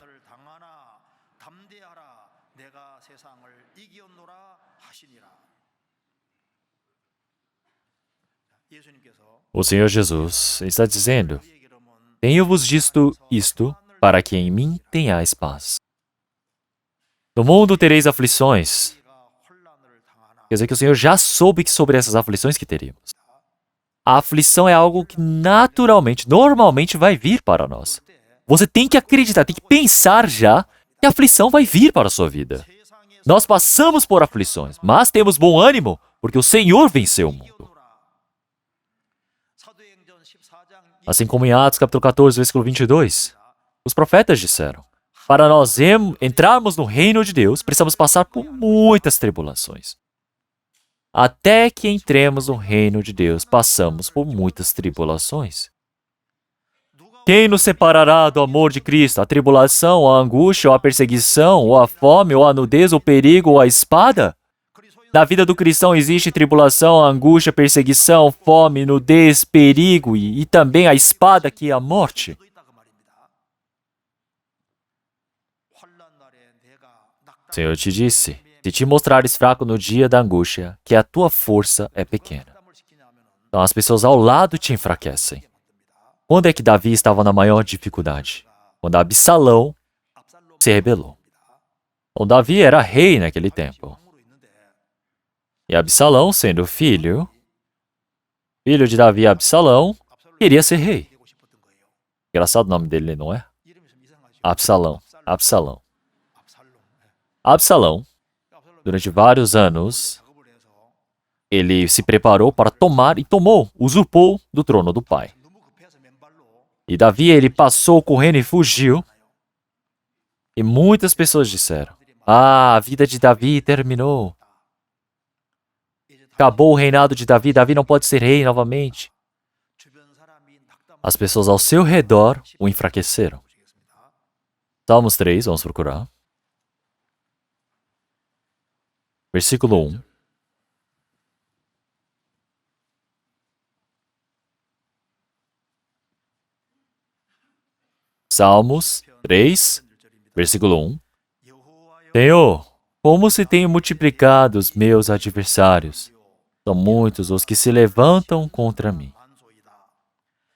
O Senhor Jesus está dizendo: tenho-vos dito isto para que em mim tenhais paz. No mundo tereis aflições. Quer dizer que o Senhor já soube sobre essas aflições que teríamos. A aflição é algo que naturalmente, normalmente vai vir para nós. Você tem que acreditar, tem que pensar já que a aflição vai vir para a sua vida. Nós passamos por aflições, mas temos bom ânimo, porque o Senhor venceu o mundo. Assim como em Atos capítulo 14, versículo 22, os profetas disseram: para nós entrarmos no reino de Deus, precisamos passar por muitas tribulações. Até que entremos no reino de Deus, passamos por muitas tribulações. Quem nos separará do amor de Cristo? A tribulação, ou a angústia, ou a perseguição, ou a fome, ou a nudez, ou o perigo, ou a espada? Na vida do cristão existe tribulação, angústia, perseguição, fome, nudez, perigo e também a espada, que é a morte. O Senhor te disse: se te mostrares fraco no dia da angústia, que a tua força é pequena. Então as pessoas ao lado te enfraquecem. Quando é que Davi estava na maior dificuldade? Quando Absalão se rebelou. Então Davi era rei naquele tempo. E Absalão, sendo filho de Davi, Absalão, queria ser rei. Engraçado o nome dele, não é? Absalão. Absalão, durante vários anos, ele se preparou para tomar e usurpou do trono do pai. E Davi, ele passou correndo e fugiu. E muitas pessoas disseram: a vida de Davi terminou. Acabou o reinado de Davi, Davi não pode ser rei novamente. As pessoas ao seu redor o enfraqueceram. Salmos 3, vamos procurar. Versículo 1. Salmos 3, versículo 1. Senhor, como se têm multiplicado os meus adversários. São muitos os que se levantam contra mim.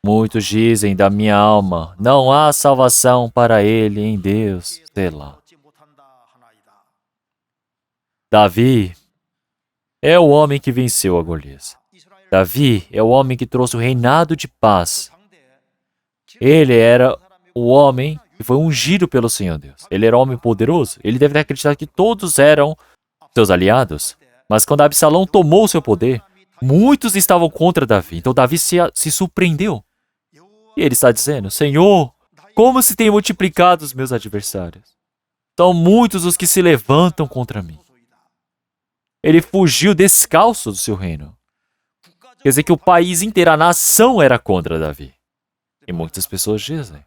Muitos dizem da minha alma: não há salvação para ele em Deus. Selá. Davi é o homem que venceu a Golias. Davi é o homem que trouxe o reinado de paz. Ele era o homem que foi ungido pelo Senhor Deus. Ele era um homem poderoso. Ele deve ter acreditado que todos eram seus aliados. Mas quando Absalão tomou o seu poder, muitos estavam contra Davi. Então Davi se surpreendeu. E ele está dizendo: Senhor, como se têm multiplicado os meus adversários. São muitos os que se levantam contra mim. Ele fugiu descalço do seu reino. Quer dizer que o país inteiro, a nação era contra Davi. E muitas pessoas dizem.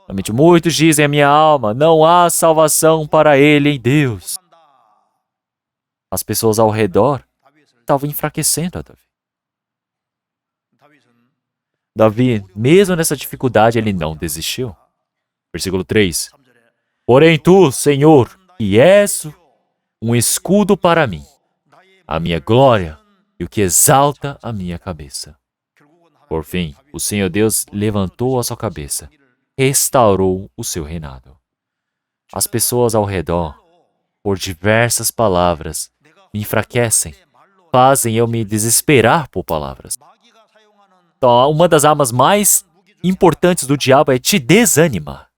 Realmente, muitos dizem a minha alma: não há salvação para ele em Deus. As pessoas ao redor estavam enfraquecendo a Davi. Davi, mesmo nessa dificuldade, ele não desistiu. Versículo 3. Porém tu, Senhor, que és um escudo para mim, a minha glória e o que exalta a minha cabeça. Por fim, o Senhor Deus levantou a sua cabeça, restaurou o seu reinado. As pessoas ao redor, por diversas palavras, me enfraquecem, fazem eu me desesperar por palavras. Então, uma das armas mais importantes do diabo é te desanimar.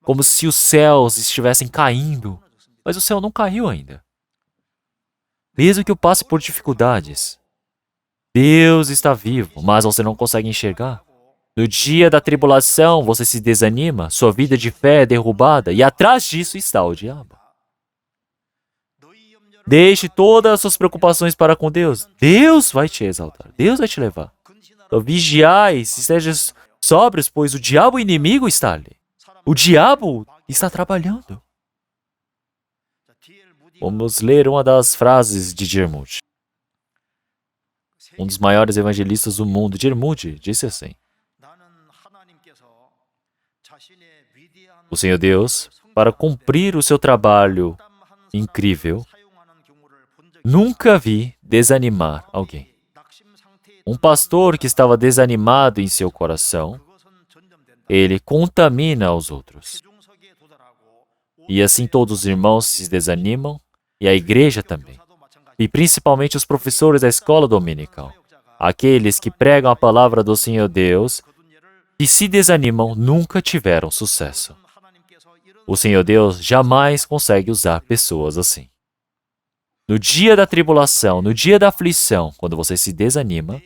Como se os céus estivessem caindo, mas o céu não caiu ainda. Mesmo que eu passe por dificuldades, Deus está vivo, mas você não consegue enxergar. No dia da tribulação, você se desanima, sua vida de fé é derrubada, e atrás disso está o diabo. Deixe todas as suas preocupações para com Deus. Deus vai te exaltar, Deus vai te levar. Então, vigiais, estejam sóbrios, pois o diabo inimigo está ali. O diabo está trabalhando. Vamos ler uma das frases de D.L. Moody. Um dos maiores evangelistas do mundo, D.L. Moody, disse assim: o Senhor Deus, para cumprir o seu trabalho incrível, Nunca vi desanimar alguém. Um pastor que estava desanimado em seu coração, ele contamina os outros. E assim todos os irmãos se desanimam, e a igreja também. E principalmente os professores da escola dominical. Aqueles que pregam a palavra do Senhor Deus, e se desanimam, nunca tiveram sucesso. O Senhor Deus jamais consegue usar pessoas assim. No dia da tribulação, no dia da aflição, quando você se desanima,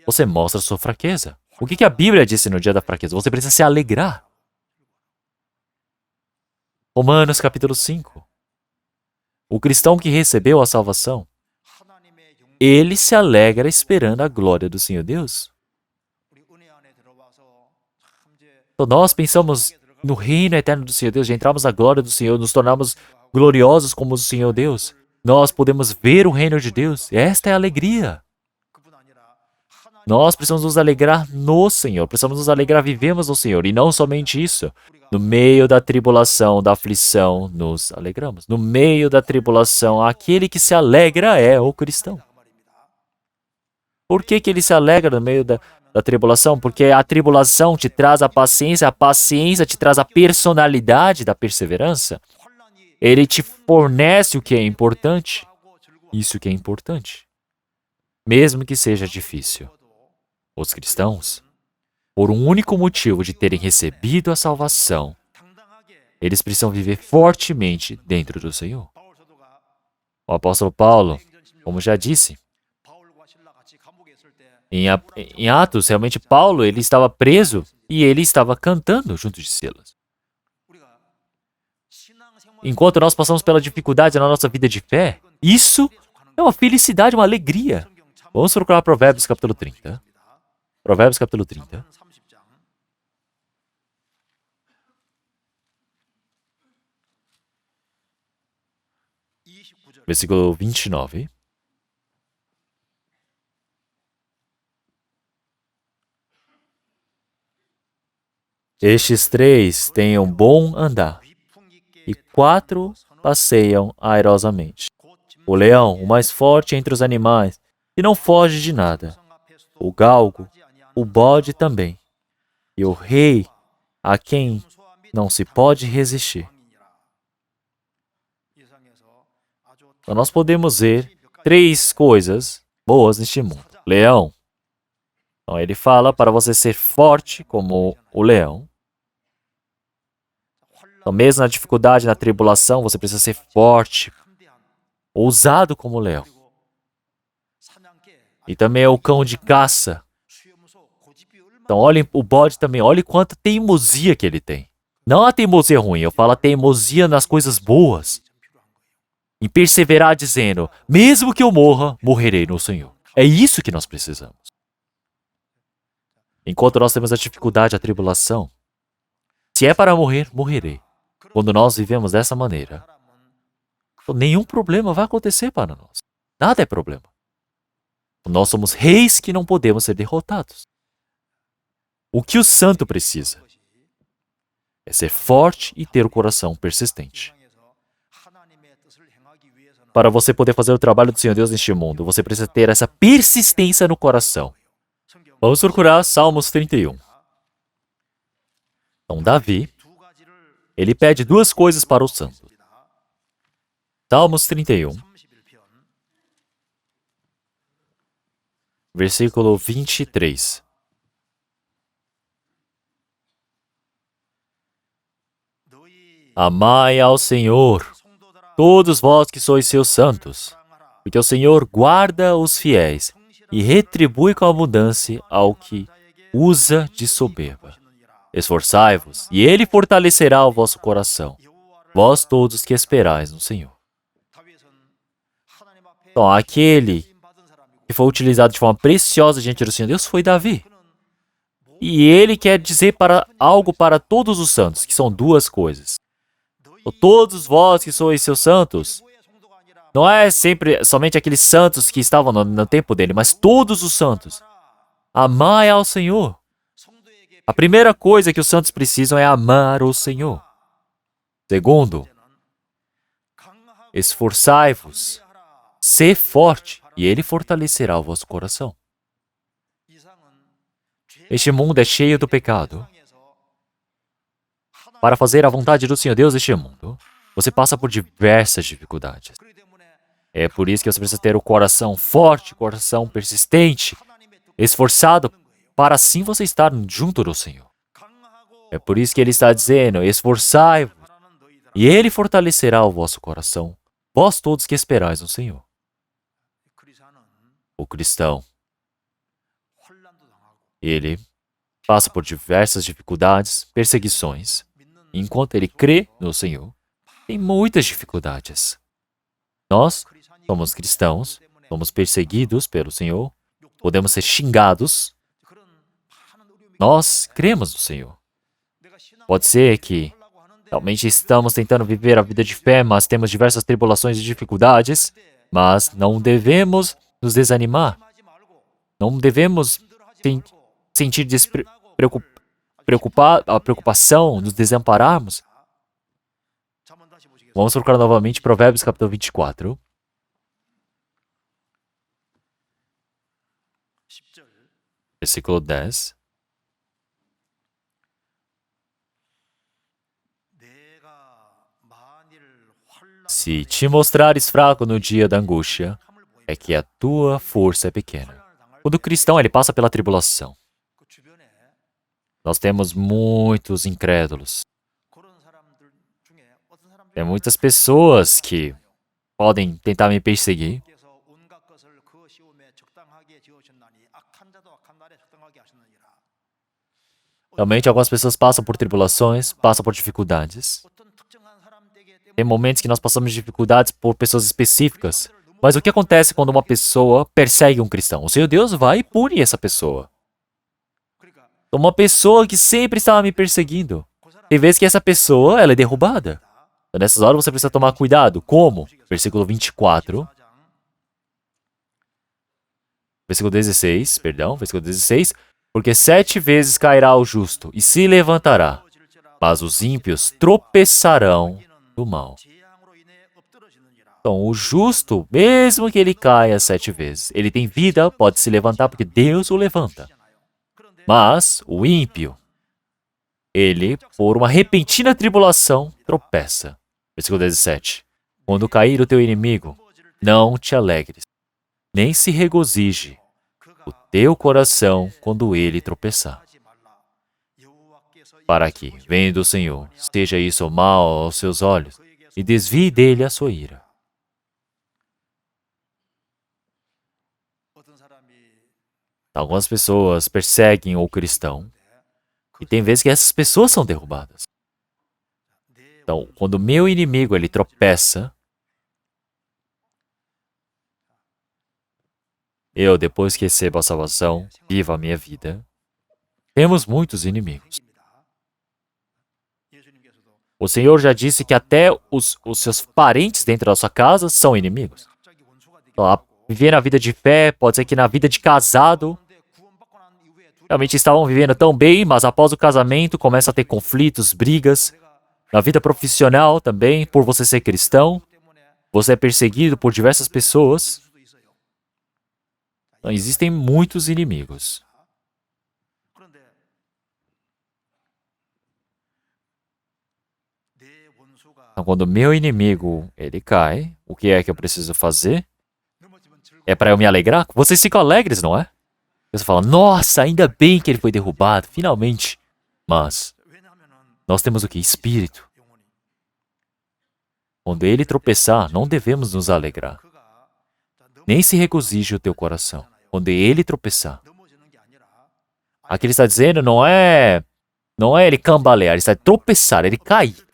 você mostra sua fraqueza. O que a Bíblia disse no dia da fraqueza? Você precisa se alegrar. Romanos capítulo 5. O cristão que recebeu a salvação, ele se alegra esperando a glória do Senhor Deus. Então nós pensamos no reino eterno do Senhor Deus, já entramos na glória do Senhor, nos tornamos gloriosos como o Senhor Deus. Nós podemos ver o reino de Deus. Esta é a alegria. Nós precisamos nos alegrar no Senhor, precisamos nos alegrar, vivemos no Senhor. E não somente isso. No meio da tribulação, da aflição, nos alegramos. No meio da tribulação, aquele que se alegra é o cristão. Por que ele se alegra no meio da tribulação? Porque a tribulação te traz a paciência te traz a personalidade da perseverança. Ele te fornece o que é importante. Isso que é importante. Mesmo que seja difícil. Os cristãos, por um único motivo de terem recebido a salvação, eles precisam viver fortemente dentro do Senhor. O apóstolo Paulo, como já disse, em Atos, realmente Paulo ele estava preso e ele estava cantando junto de Silas. Enquanto nós passamos pela dificuldade na nossa vida de fé, isso é uma felicidade, uma alegria. Vamos procurar Provérbios capítulo 30. Provérbios capítulo 30. Versículo 29. Estes 3 têm um bom andar, e 4 passeiam airosamente. O leão, o mais forte entre os animais, e não foge de nada. O galgo, o bode também, e o rei, a quem não se pode resistir. Então, nós podemos ver 3 coisas boas neste mundo. Leão. Então, ele fala para você ser forte como o leão. Então, mesmo na dificuldade, na tribulação, você precisa ser forte, ousado como o leão. E também é o cão de caça. Então, olhem o bode também, olhe quanta teimosia que ele tem. Não a teimosia ruim, eu falo a teimosia nas coisas boas. Em perseverar dizendo, mesmo que eu morra, morrerei no Senhor. É isso que nós precisamos. Enquanto nós temos a dificuldade, a tribulação, se é para morrer, morrerei. Quando nós vivemos dessa maneira, nenhum problema vai acontecer para nós. Nada é problema. Nós somos reis que não podemos ser derrotados. O que o santo precisa é ser forte e ter o coração persistente. Para você poder fazer o trabalho do Senhor Deus neste mundo, você precisa ter essa persistência no coração. Vamos procurar Salmos 31. Então, Davi, ele pede 2 coisas para o santo. Salmos 31, versículo 23. Amai ao Senhor, todos vós que sois seus santos, porque o Senhor guarda os fiéis e retribui com abundância ao que usa de soberba. Esforçai-vos, e Ele fortalecerá o vosso coração, vós todos que esperais no Senhor. Então, aquele que foi utilizado de forma preciosa diante do Senhor Deus foi Davi. E ele quer dizer algo para todos os santos, que são 2 coisas. Todos vós que sois seus santos, não é sempre somente aqueles santos que estavam no tempo dele, mas todos os santos. Amai ao Senhor. A primeira coisa que os santos precisam é amar o Senhor. Segundo, esforçai-vos. Sê forte, e Ele fortalecerá o vosso coração. Este mundo é cheio do pecado. Para fazer a vontade do Senhor Deus deste mundo, você passa por diversas dificuldades. É por isso que você precisa ter o coração forte, coração persistente, esforçado, para assim você estar junto do Senhor. É por isso que Ele está dizendo, esforçai-vos, e Ele fortalecerá o vosso coração, vós todos que esperais no Senhor. O cristão, ele passa por diversas dificuldades, perseguições. Enquanto ele crê no Senhor, tem muitas dificuldades. Nós somos cristãos, somos perseguidos pelo Senhor, podemos ser xingados. Nós cremos no Senhor. Pode ser que realmente estamos tentando viver a vida de fé, mas temos diversas tribulações e dificuldades, mas não devemos nos desanimar. Não devemos sentir a preocupação, nos desampararmos. Vamos procurar novamente Provérbios capítulo 24. Versículo 10. Se te mostrares fraco no dia da angústia, é que a tua força é pequena. Quando o cristão ele passa pela tribulação, nós temos muitos incrédulos. Tem muitas pessoas que podem tentar me perseguir. Realmente, algumas pessoas passam por tribulações, passam por dificuldades. Tem momentos que nós passamos dificuldades por pessoas específicas. Mas o que acontece quando uma pessoa persegue um cristão? O Senhor Deus vai e pune essa pessoa. Uma pessoa que sempre estava me perseguindo. Tem vezes que essa pessoa ela é derrubada. Então, nessas horas você precisa tomar cuidado. Como? Versículo 24. Versículo 16, perdão. Versículo 16. Porque 7 vezes cairá o justo e se levantará, mas os ímpios tropeçarão do mal. Então, o justo, mesmo que ele caia 7 vezes, ele tem vida, pode se levantar porque Deus o levanta. Mas o ímpio, ele, por uma repentina tribulação, tropeça. Versículo 17. Quando cair o teu inimigo, não te alegres, nem se regozije o teu coração quando ele tropeçar. Para que, vendo o Senhor, seja isso mal aos seus olhos e desvie dele a sua ira. Algumas pessoas perseguem o cristão e tem vezes que essas pessoas são derrubadas. Então, quando o meu inimigo ele tropeça, eu, depois que recebo a salvação, vivo a minha vida. Temos muitos inimigos. O Senhor já disse que até os seus parentes dentro da sua casa são inimigos. Então, viver na vida de fé, pode ser que na vida de casado, realmente estavam vivendo tão bem, mas após o casamento começa a ter conflitos, brigas. Na vida profissional também, por você ser cristão, você é perseguido por diversas pessoas. Então, existem muitos inimigos. Então, quando o meu inimigo ele cai, o que é que eu preciso fazer? É para eu me alegrar? Vocês ficam alegres, não é? Você fala, nossa, ainda bem que ele foi derrubado, finalmente. Mas nós temos o que? Espírito. Quando ele tropeçar, não devemos nos alegrar. Nem se regozije o teu coração. Quando ele tropeçar. Aqui ele está dizendo não é ele cambalear, ele está tropeçar, ele cair.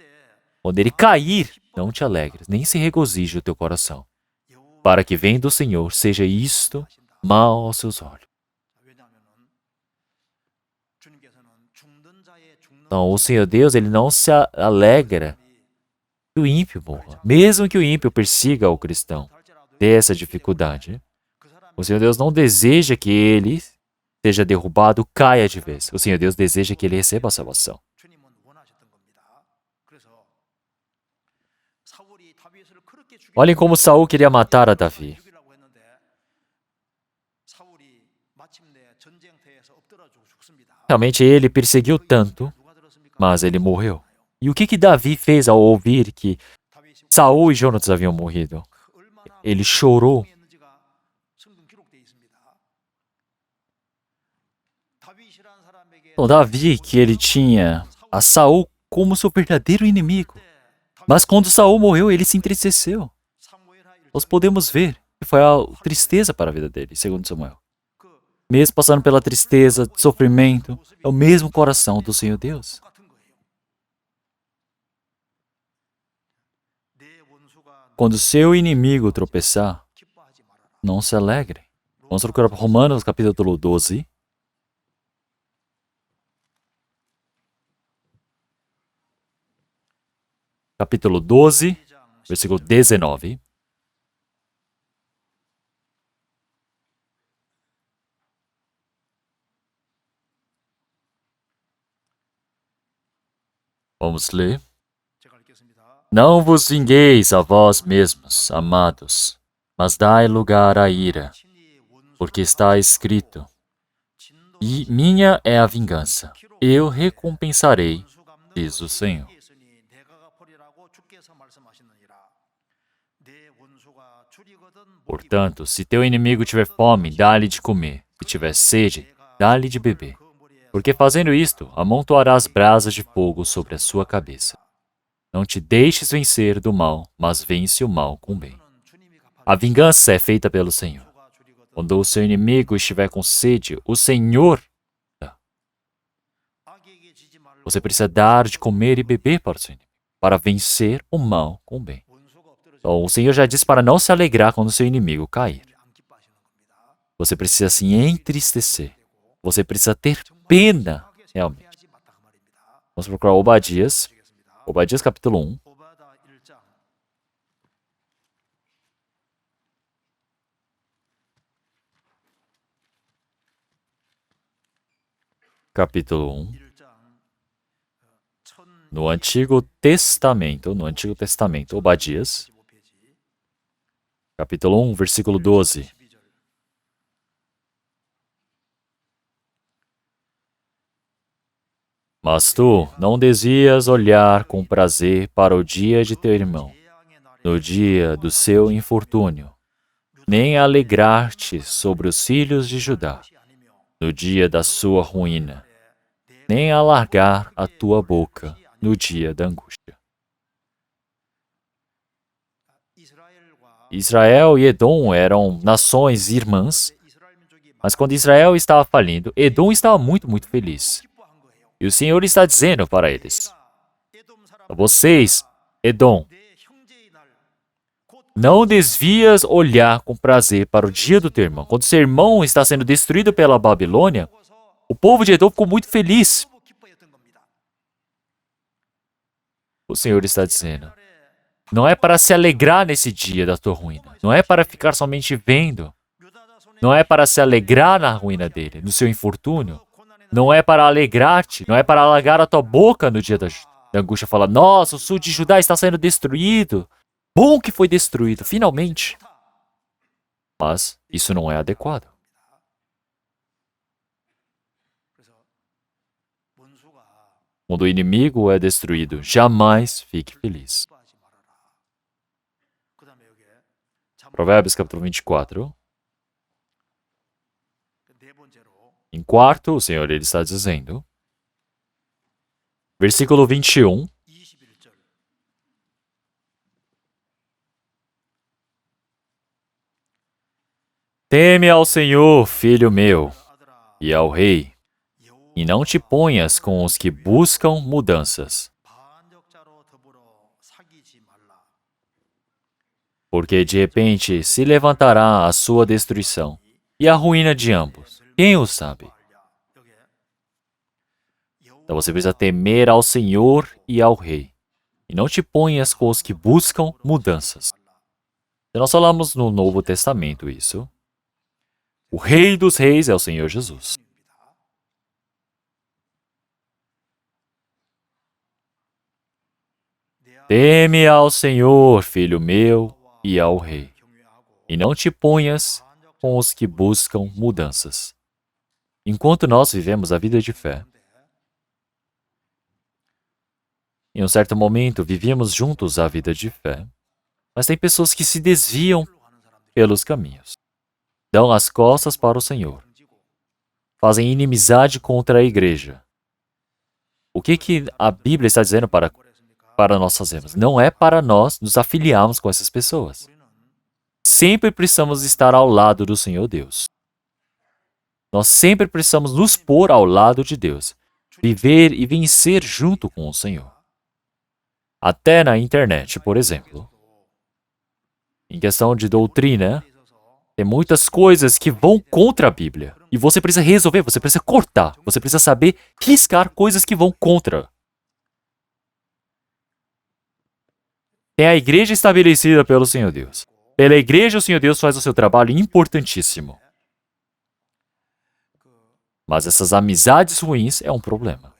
Quando ele cair, não te alegres, nem se regozije o teu coração. Para que vendo o Senhor, seja isto mal aos seus olhos. Então, o Senhor Deus, ele não se alegra que o ímpio morra. Mesmo que o ímpio persiga o cristão, dê essa dificuldade. O Senhor Deus não deseja que ele seja derrubado, caia de vez. O Senhor Deus deseja que ele receba a salvação. Olhem como Saul queria matar a Davi. Realmente ele perseguiu tanto, mas ele morreu. E o que Davi fez ao ouvir que Saul e Jonatas haviam morrido? Ele chorou. Então, Davi, que ele tinha a Saul como seu verdadeiro inimigo. Mas quando Saul morreu, ele se entristeceu. Nós podemos ver que foi a tristeza para a vida dele, segundo Samuel. Mesmo passando pela tristeza, sofrimento, é o mesmo coração do Senhor Deus. Quando seu inimigo tropeçar, não se alegre. Vamos procurar Romanos capítulo 12. Capítulo 12, versículo 19. Vamos ler. Não vos vingueis a vós mesmos, amados, mas dai lugar à ira, porque está escrito: E minha é a vingança, eu recompensarei, diz o Senhor. Portanto, se teu inimigo tiver fome, dá-lhe de comer, se tiver sede, dá-lhe de beber. Porque fazendo isto, amontoarás brasas de fogo sobre a sua cabeça. Não te deixes vencer do mal, mas vence o mal com o bem. A vingança é feita pelo Senhor. Quando o seu inimigo estiver com sede, o Senhor dá. Você precisa dar de comer e beber para o seu inimigo, para vencer o mal com o bem. Então, o Senhor já diz para não se alegrar quando o seu inimigo cair. Você precisa se entristecer. Você precisa ter pena, realmente. Vamos procurar Obadias. Obadias capítulo 1. Capítulo 1. No Antigo Testamento, Obadias. Capítulo 1, versículo 12. Mas tu não desvias olhar com prazer para o dia de teu irmão, no dia do seu infortúnio, nem alegrar-te sobre os filhos de Judá, no dia da sua ruína, nem alargar a tua boca no dia da angústia. Israel e Edom eram nações irmãs, mas quando Israel estava falindo, Edom estava muito feliz. E o Senhor está dizendo para eles: vocês, Edom, não desvias olhar com prazer para o dia do teu irmão. Quando seu irmão está sendo destruído pela Babilônia, o povo de Edom ficou muito feliz. O Senhor está dizendo: não é para se alegrar nesse dia da tua ruína. Não é para ficar somente vendo. Não é para se alegrar na ruína dele, no seu infortúnio. Não é para alegrar-te. Não é para alargar a tua boca no dia da angústia. Falar: nossa, o sul de Judá está sendo destruído. Bom que foi destruído, finalmente. Mas isso não é adequado. Quando o inimigo é destruído, jamais fique feliz. Provérbios capítulo 24. Em quarto, o Senhor ele está dizendo, versículo 21, teme ao Senhor, filho meu, e ao rei, e não te ponhas com os que buscam mudanças, porque de repente se levantará a sua destruição e a ruína de ambos. Quem o sabe? Então você precisa temer ao Senhor e ao rei, e não te ponhas com os que buscam mudanças. Se nós falamos no Novo Testamento isso, o Rei dos Reis é o Senhor Jesus. Teme ao Senhor, filho meu, e ao rei, e não te ponhas com os que buscam mudanças. Enquanto nós vivemos a vida de fé, em um certo momento vivíamos juntos a vida de fé, mas tem pessoas que se desviam pelos caminhos, dão as costas para o Senhor, fazem inimizade contra a igreja. O que a Bíblia está dizendo para nós fazermos? Não é para nós nos afiliarmos com essas pessoas. Sempre precisamos estar ao lado do Senhor Deus. Nós sempre precisamos nos pôr ao lado de Deus, viver e vencer junto com o Senhor. Até na internet, por exemplo. Em questão de doutrina, tem muitas coisas que vão contra a Bíblia. E você precisa resolver, você precisa cortar, você precisa saber riscar coisas que vão contra. Tem a igreja estabelecida pelo Senhor Deus. Pela igreja, o Senhor Deus faz o seu trabalho importantíssimo. Mas essas amizades ruins é um problema.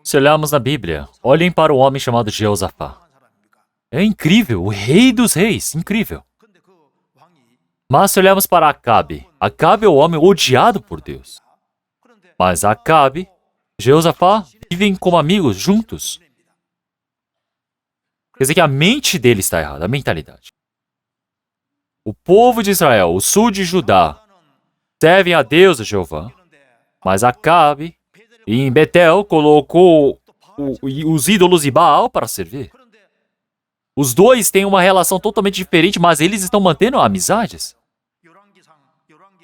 Se olharmos na Bíblia, olhem para o homem chamado Jeosafá. É incrível, o rei dos reis, incrível. Mas se olharmos para Acabe, Acabe é o homem odiado por Deus. Mas Acabe e Jeosafá vivem como amigos juntos. Quer dizer que a mente dele está errada, a mentalidade. O povo de Israel, o sul de Judá, servem a Deus, a Jeová, mas Acabe, em Betel, colocou os ídolos de Baal para servir. Os dois têm uma relação totalmente diferente, mas eles estão mantendo amizades.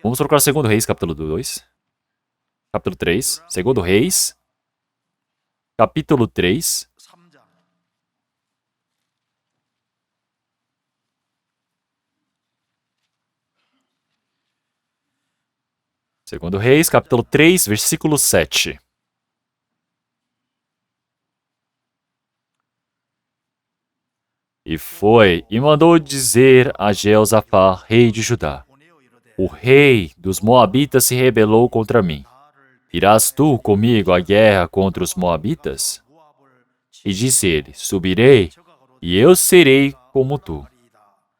Vamos procurar 2 Reis, capítulo 2. Capítulo 3. 2 Reis, capítulo 3. Segundo Reis, capítulo 3, versículo 7. E foi, e mandou dizer a Jeosafá, rei de Judá: o rei dos Moabitas se rebelou contra mim. Irás tu comigo à guerra contra os Moabitas? E disse ele: subirei, e eu serei como tu,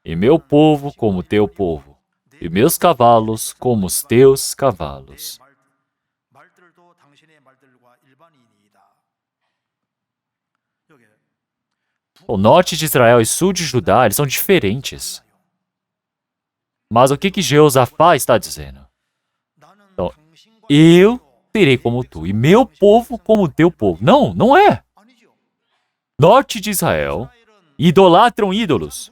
e meu povo como teu povo, e meus cavalos como os teus cavalos. O norte de Israel e sul de Judá, eles são diferentes. Mas o que Jeosafá está dizendo? Então, eu serei como tu, e meu povo como teu povo. Não, não é. Norte de Israel idolatram ídolos.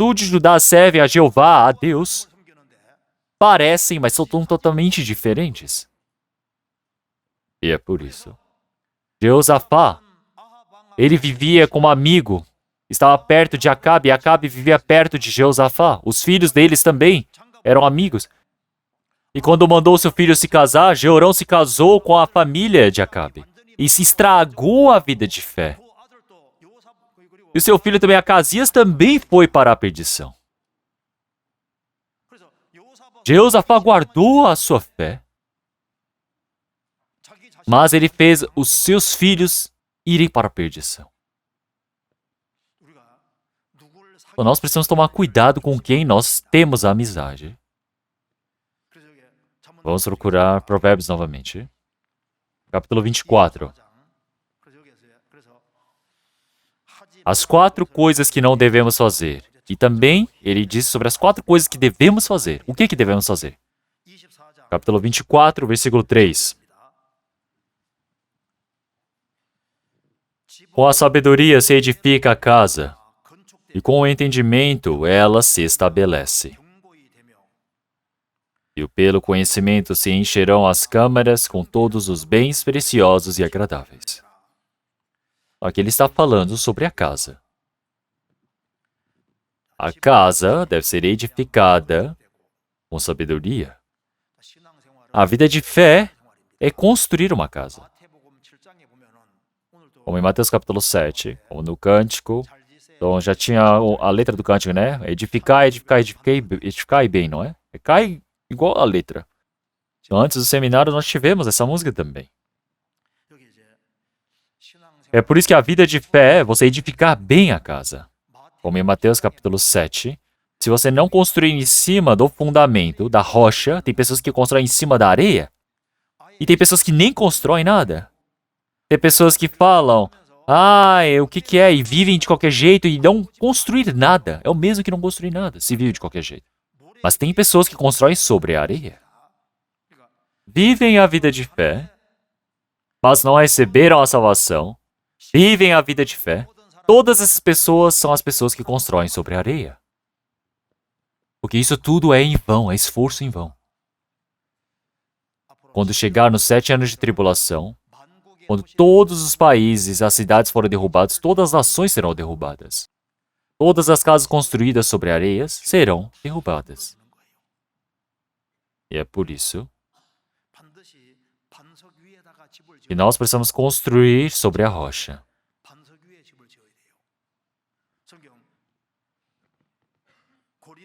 Sul de Judá servem a Jeová, a Deus. Parecem, mas são totalmente diferentes. E é por isso. Jeosafá, ele vivia como amigo. Estava perto de Acabe, e Acabe vivia perto de Jeosafá. Os filhos deles também eram amigos. E quando mandou seu filho se casar, Jeorão se casou com a família de Acabe. E se estragou a vida de fé. E o seu filho também, Acasias, também foi para a perdição. Jeosafá guardou a sua fé, mas ele fez os seus filhos irem para a perdição. Então, nós precisamos tomar cuidado com quem nós temos a amizade. Vamos procurar Provérbios novamente. Capítulo 24. As 4 coisas que não devemos fazer. E também ele diz sobre as 4 coisas que devemos fazer. O que devemos fazer? Capítulo 24, versículo 3. Com a sabedoria se edifica a casa, e com o entendimento ela se estabelece. E pelo conhecimento se encherão as câmaras com todos os bens preciosos e agradáveis. Aqui ele está falando sobre a casa. A casa deve ser edificada com sabedoria. A vida de fé é construir uma casa. Como em Mateus capítulo 7, como no cântico. Então já tinha a letra do cântico, né? Edificar, edificar, edificar, edificar bem, não é? Cai igual a letra. Então, antes do seminário nós tivemos essa música também. É por isso que a vida de fé é você edificar bem a casa. Como em Mateus capítulo 7, se você não construir em cima do fundamento, da rocha, tem pessoas que constroem em cima da areia, e tem pessoas que nem constroem nada. Tem pessoas que falam, o que é, e vivem de qualquer jeito e não construir nada. É o mesmo que não construir nada, se vive de qualquer jeito. Mas tem pessoas que constroem sobre a areia. Vivem a vida de fé, mas não receberam a salvação. Vivem a vida de fé. Todas essas pessoas são as pessoas que constroem sobre a areia. Porque isso tudo é em vão, é esforço em vão. Quando chegar nos 7 anos de tribulação, quando todos os países, as cidades forem derrubadas, todas as nações serão derrubadas. Todas as casas construídas sobre areias serão derrubadas. E é por isso que nós precisamos construir sobre a rocha.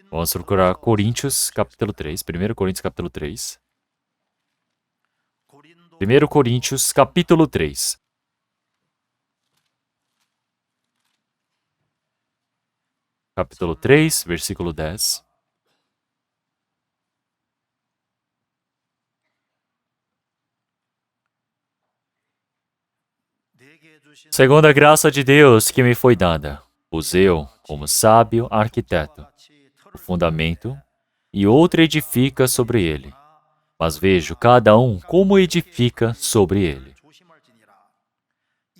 Vamos procurar Coríntios, capítulo 3. 1 Coríntios, capítulo 3. 1 Coríntios, capítulo 3. Capítulo 3, versículo 10. Segundo a graça de Deus que me foi dada, pus eu, como sábio arquiteto, o fundamento, e outro edifica sobre ele. Mas vejo cada um como edifica sobre ele.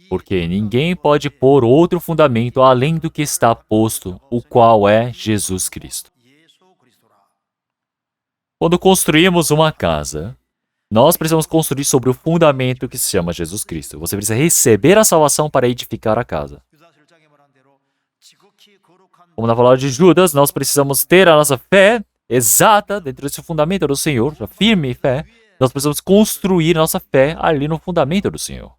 Porque ninguém pode pôr outro fundamento além do que está posto, o qual é Jesus Cristo. Quando construímos uma casa, nós precisamos construir sobre o fundamento que se chama Jesus Cristo. Você precisa receber a salvação para edificar a casa. Como na palavra de Judas, nós precisamos ter a nossa fé exata dentro desse fundamento do Senhor, a firme fé. Nós precisamos construir nossa fé ali no fundamento do Senhor.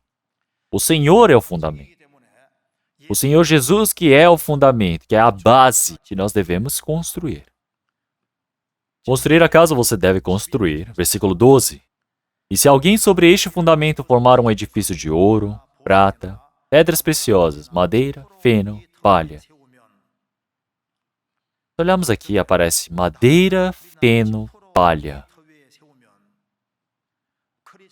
O Senhor é o fundamento. O Senhor Jesus que é o fundamento, que é a base que nós devemos construir. Construir a casa você deve construir. Versículo 12. E se alguém sobre este fundamento formar um edifício de ouro, prata, pedras preciosas, madeira, feno, palha. Olhamos aqui, aparece madeira, feno, palha.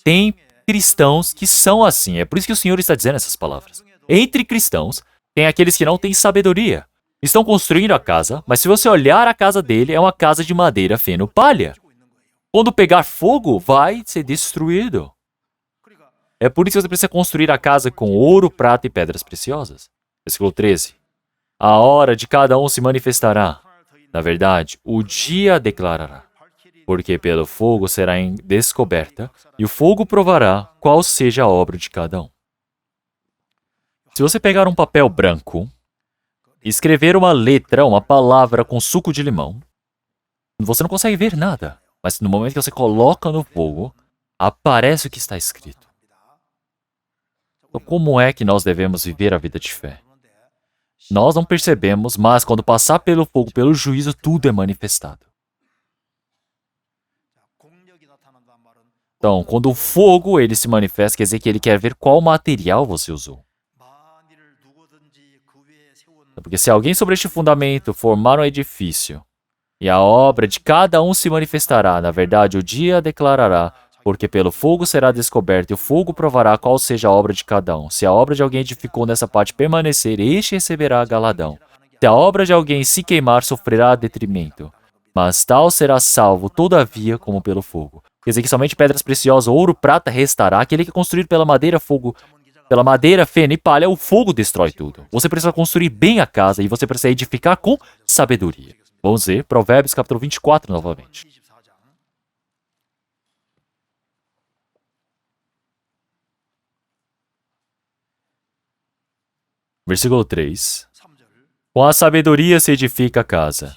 Tem cristãos que são assim, é por isso que o Senhor está dizendo essas palavras. Entre cristãos, tem aqueles que não têm sabedoria. Estão construindo a casa, mas se você olhar a casa dele, é uma casa de madeira, feno, palha. Quando pegar fogo, vai ser destruído. É por isso que você precisa construir a casa com ouro, prata e pedras preciosas. Versículo 13. A hora de cada um se manifestará. Na verdade, o dia declarará. Porque pelo fogo será descoberta, e o fogo provará qual seja a obra de cada um. Se você pegar um papel branco, escrever uma letra, uma palavra com suco de limão, você não consegue ver nada. Mas no momento que você coloca no fogo, aparece o que está escrito. Então, como é que nós devemos viver a vida de fé? Nós não percebemos, mas quando passar pelo fogo, pelo juízo, tudo é manifestado. Então, quando o fogo ele se manifesta, quer dizer que ele quer ver qual material você usou. Porque se alguém sobre este fundamento formar um edifício, e a obra de cada um se manifestará, na verdade o dia declarará, porque pelo fogo será descoberto, e o fogo provará qual seja a obra de cada um. Se a obra de alguém edificou nessa parte permanecer, este receberá galadão. Se a obra de alguém se queimar, sofrerá detrimento. Mas tal será salvo, todavia, como pelo fogo. Quer dizer que somente pedras preciosas, ouro, prata restará. Aquele que é construído pela madeira, feno e palha, o fogo destrói tudo. Você precisa construir bem a casa e você precisa edificar com sabedoria. Vamos ver Provérbios capítulo 24 novamente. Versículo 3. Com a sabedoria se edifica a casa,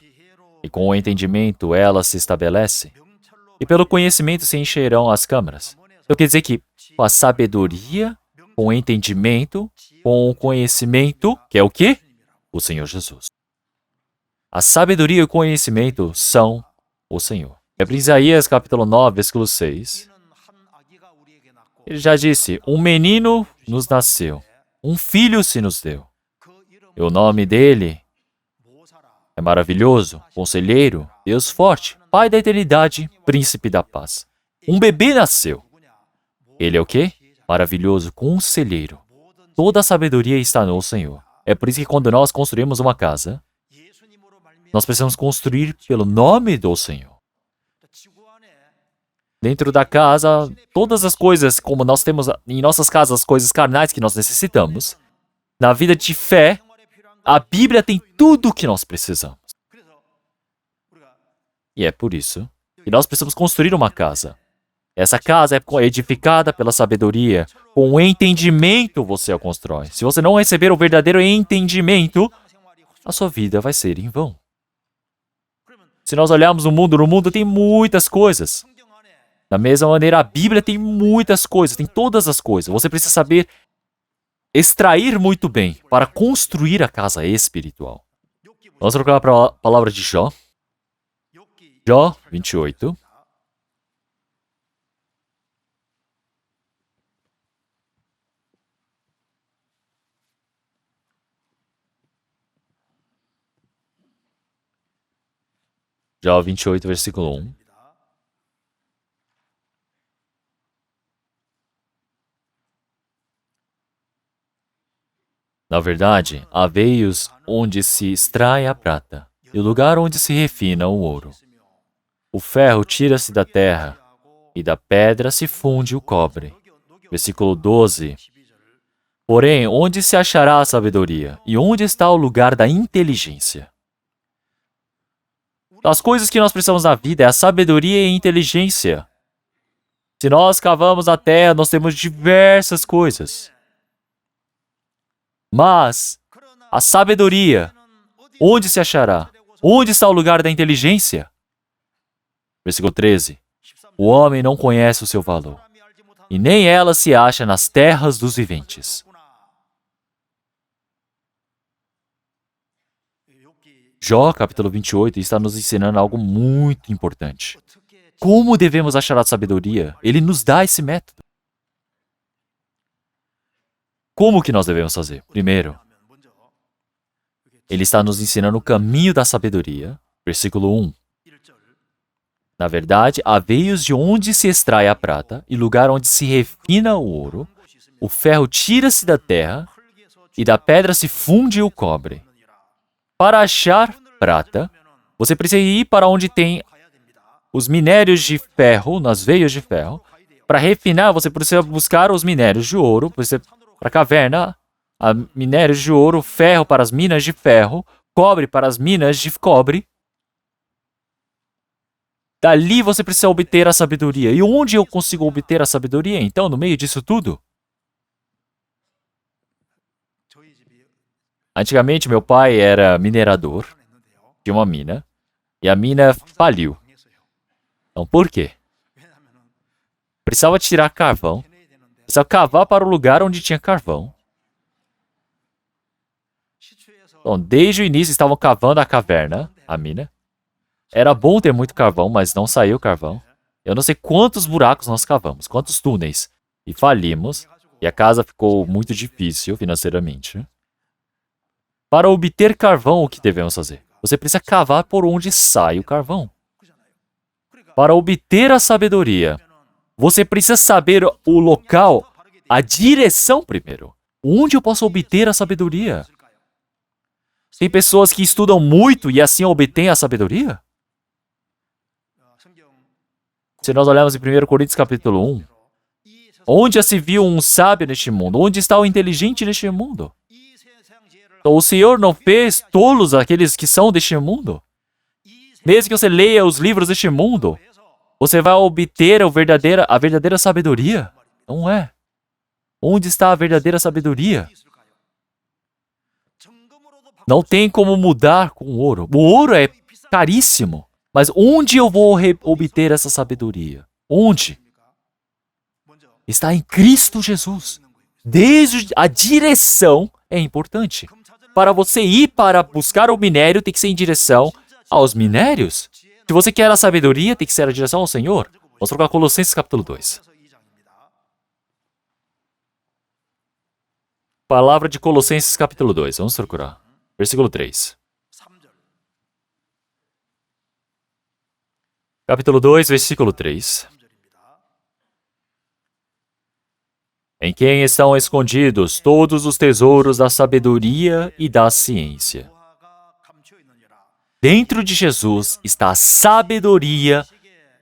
e com o entendimento ela se estabelece, e pelo conhecimento se encherão as câmaras. Então quer dizer que com a sabedoria, com o entendimento, com o conhecimento, que é o quê? O Senhor Jesus. A sabedoria e o conhecimento são o Senhor. É para Isaías capítulo 9, versículo 6. Ele já disse, um menino nos nasceu, Um filho se nos deu. E o nome dele é maravilhoso, conselheiro, Deus forte, Pai da eternidade, príncipe da paz. Um bebê nasceu. Ele é o quê? Maravilhoso, conselheiro. Toda a sabedoria está no Senhor. É por isso que quando nós construímos uma casa, nós precisamos construir pelo nome do Senhor. Dentro da casa, todas as coisas, como nós temos em nossas casas, as coisas carnais que nós necessitamos, na vida de fé, a Bíblia tem tudo o que nós precisamos. E é por isso que nós precisamos construir uma casa. Essa casa é edificada pela sabedoria. Com o entendimento você a constrói. Se você não receber o verdadeiro entendimento, a sua vida vai ser em vão. Se nós olharmos o mundo, no mundo tem muitas coisas. Da mesma maneira, a Bíblia tem muitas coisas, tem todas as coisas. Você precisa saber extrair muito bem para construir a casa espiritual. Vamos trocar para a palavra de Jó. Jó 28. Jó 28, versículo 1. Na verdade, há veios onde se extrai a prata, e o lugar onde se refina o ouro. O ferro tira-se da terra, e da pedra se funde o cobre. Versículo 12. Porém, onde se achará a sabedoria? E onde está o lugar da inteligência? As coisas que nós precisamos na vida é a sabedoria e a inteligência. Se nós cavamos a terra, nós temos diversas coisas. Mas a sabedoria, onde se achará? Onde está o lugar da inteligência? Versículo 13. O homem não conhece o seu valor, e nem ela se acha nas terras dos viventes. Jó, capítulo 28, está nos ensinando algo muito importante. Como devemos achar a sabedoria? Ele nos dá esse método. Como que nós devemos fazer? Primeiro, ele está nos ensinando o caminho da sabedoria. Versículo 1. Na verdade, há veios de onde se extrai a prata e lugar onde se refina o ouro. O ferro tira-se da terra e da pedra se funde o cobre. Para achar prata, você precisa ir para onde tem os minérios de ferro, nas veias de ferro. Para refinar, você precisa buscar os minérios de ouro, para a caverna, minérios de ouro, ferro para as minas de ferro, cobre para as minas de cobre. Dali você precisa obter a sabedoria. E onde eu consigo obter a sabedoria, então, no meio disso tudo? Antigamente, meu pai era minerador de uma mina, e a mina faliu. Então, por quê? Precisava tirar carvão, precisava cavar para o lugar onde tinha carvão. Então, desde o início, estavam cavando a caverna, a mina. Era bom ter muito carvão, mas não saiu carvão. Eu não sei quantos buracos nós cavamos, quantos túneis. E falimos, e a casa ficou muito difícil financeiramente. Para obter carvão, o que devemos fazer? Você precisa cavar por onde sai o carvão. Para obter a sabedoria, você precisa saber o local, a direção primeiro. Onde eu posso obter a sabedoria? Tem pessoas que estudam muito e assim obtêm a sabedoria? Se nós olharmos em 1 Coríntios capítulo 1, onde já se viu um sábio neste mundo? Onde está o inteligente neste mundo? Então, o Senhor não fez tolos aqueles que são deste mundo? Mesmo que você leia os livros deste mundo, você vai obter a verdadeira sabedoria? Não é. Onde está a verdadeira sabedoria? Não tem como mudar com o ouro. O ouro é caríssimo. Mas onde eu vou obter essa sabedoria? Onde? Está em Cristo Jesus. Desde a direção é importante. Para você ir para buscar o minério, tem que ser em direção aos minérios. Se você quer a sabedoria, tem que ser a direção ao Senhor. Vamos trocar Colossenses capítulo 2. palavra de Colossenses capítulo 2. Vamos procurar. Versículo 3. Capítulo 2, versículo 3. Em quem estão escondidos todos os tesouros da sabedoria e da ciência. Dentro de Jesus está a sabedoria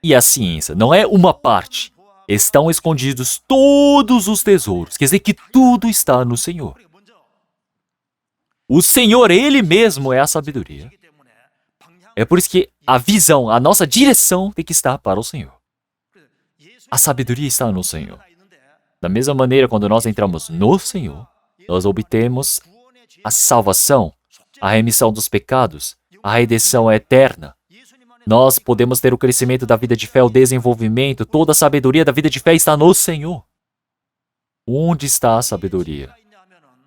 e a ciência. Não é uma parte. Estão escondidos todos os tesouros. Quer dizer que tudo está no Senhor. O Senhor, Ele mesmo, é a sabedoria. É por isso que a visão, a nossa direção tem que estar para o Senhor. A sabedoria está no Senhor. Da mesma maneira, quando nós entramos no Senhor, nós obtemos a salvação, a remissão dos pecados, a redenção eterna. Nós podemos ter o crescimento da vida de fé, o desenvolvimento, toda a sabedoria da vida de fé está no Senhor. Onde está a sabedoria?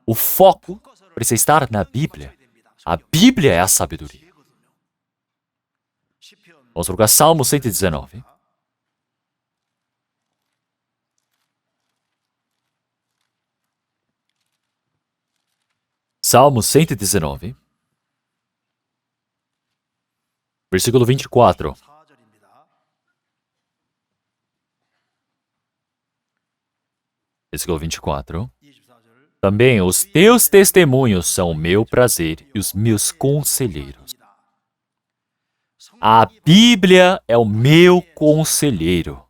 O foco precisa estar na Bíblia. A Bíblia é a sabedoria. Vamos procurar Salmo 119. Salmo 119. Versículo 24. Versículo 24. Também os teus testemunhos são o meu prazer e os meus conselheiros. A Bíblia é o meu conselheiro.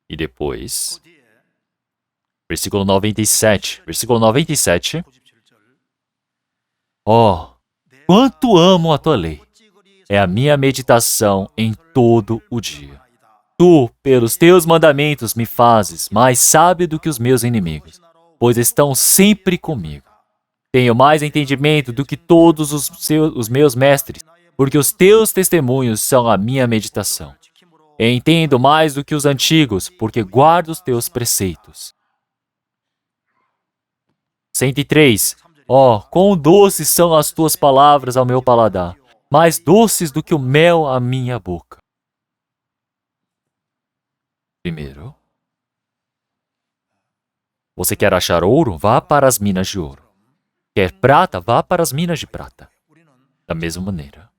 E depois, versículo 97. Versículo 97. Oh, quanto amo a tua lei! É a minha meditação em todo o dia. Tu, pelos teus mandamentos, me fazes mais sábio do que os meus inimigos, pois estão sempre comigo. Tenho mais entendimento do que todos os meus mestres, porque os teus testemunhos são a minha meditação. Entendo mais do que os antigos, porque guardo os teus preceitos. 103. Oh, quão doces são as tuas palavras ao meu paladar, mais doces do que o mel à minha boca. Primeiro, você quer achar ouro? Vá para as minas de ouro. Quer prata? Vá para as minas de prata. Da mesma maneira,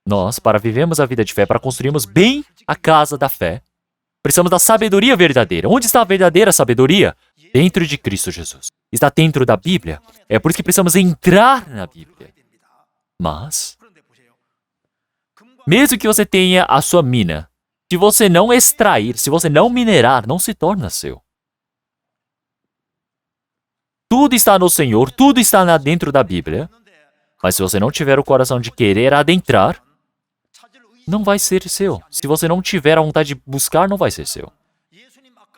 nós, para vivermos a vida de fé, para construirmos bem a casa da fé, precisamos da sabedoria verdadeira. Onde está a verdadeira sabedoria? Dentro de Cristo Jesus. Está dentro da Bíblia. É por isso que precisamos entrar na Bíblia. Mas, mesmo que você tenha a sua mina, se você não extrair, se você não minerar, não se torna seu. Tudo está no Senhor, tudo está dentro da Bíblia. Mas se você não tiver o coração de querer adentrar, não vai ser seu. Se você não tiver a vontade de buscar, não vai ser seu.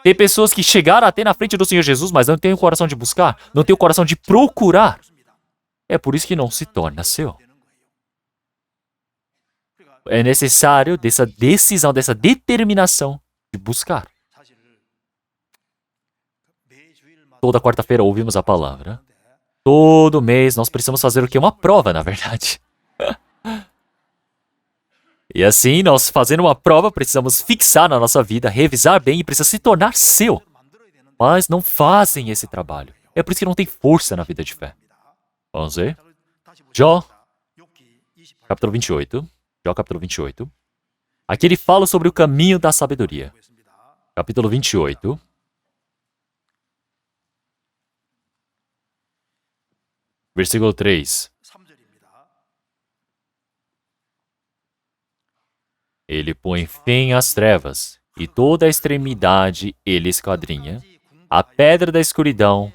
Tem pessoas que chegaram até na frente do Senhor Jesus, mas não têm o coração de buscar, não têm o coração de procurar. É por isso que não se torna seu. É necessário dessa decisão, dessa determinação de buscar. Toda quarta-feira ouvimos a palavra. Todo mês nós precisamos fazer o quê? Uma prova, na verdade. E assim, nós fazendo uma prova, precisamos fixar na nossa vida, revisar bem e precisa se tornar seu. Mas não fazem esse trabalho. É por isso que não tem força na vida de fé. Vamos ver? Jó, capítulo 28. Jó, capítulo 28. Aqui ele fala sobre o caminho da sabedoria. Capítulo 28. Versículo 3. Ele põe fim às trevas, e toda a extremidade ele esquadrinha, a pedra da escuridão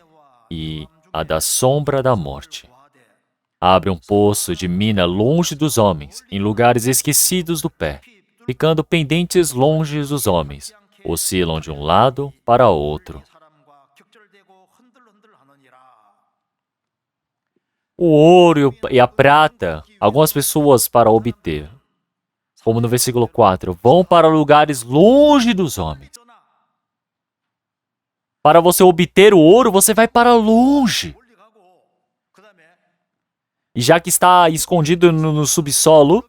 e a da sombra da morte. Abre um poço de mina longe dos homens, em lugares esquecidos do pé, ficando pendentes longe dos homens, oscilam de um lado para outro. O ouro e a prata, algumas pessoas para obter, como no versículo 4, vão para lugares longe dos homens. Para você obter o ouro, você vai para longe. E já que está escondido no subsolo,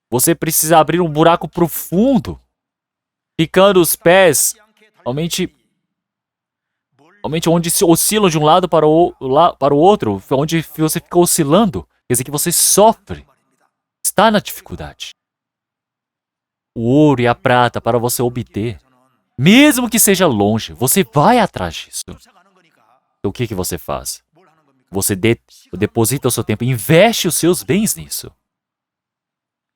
você precisa abrir um buraco profundo, ficando os pés Realmente onde se oscilam de um lado para o outro, onde você fica oscilando, quer dizer que você sofre, está na dificuldade. O ouro e a prata para você obter, mesmo que seja longe, você vai atrás disso. Então, o que você faz? Você deposita o seu tempo, investe os seus bens nisso.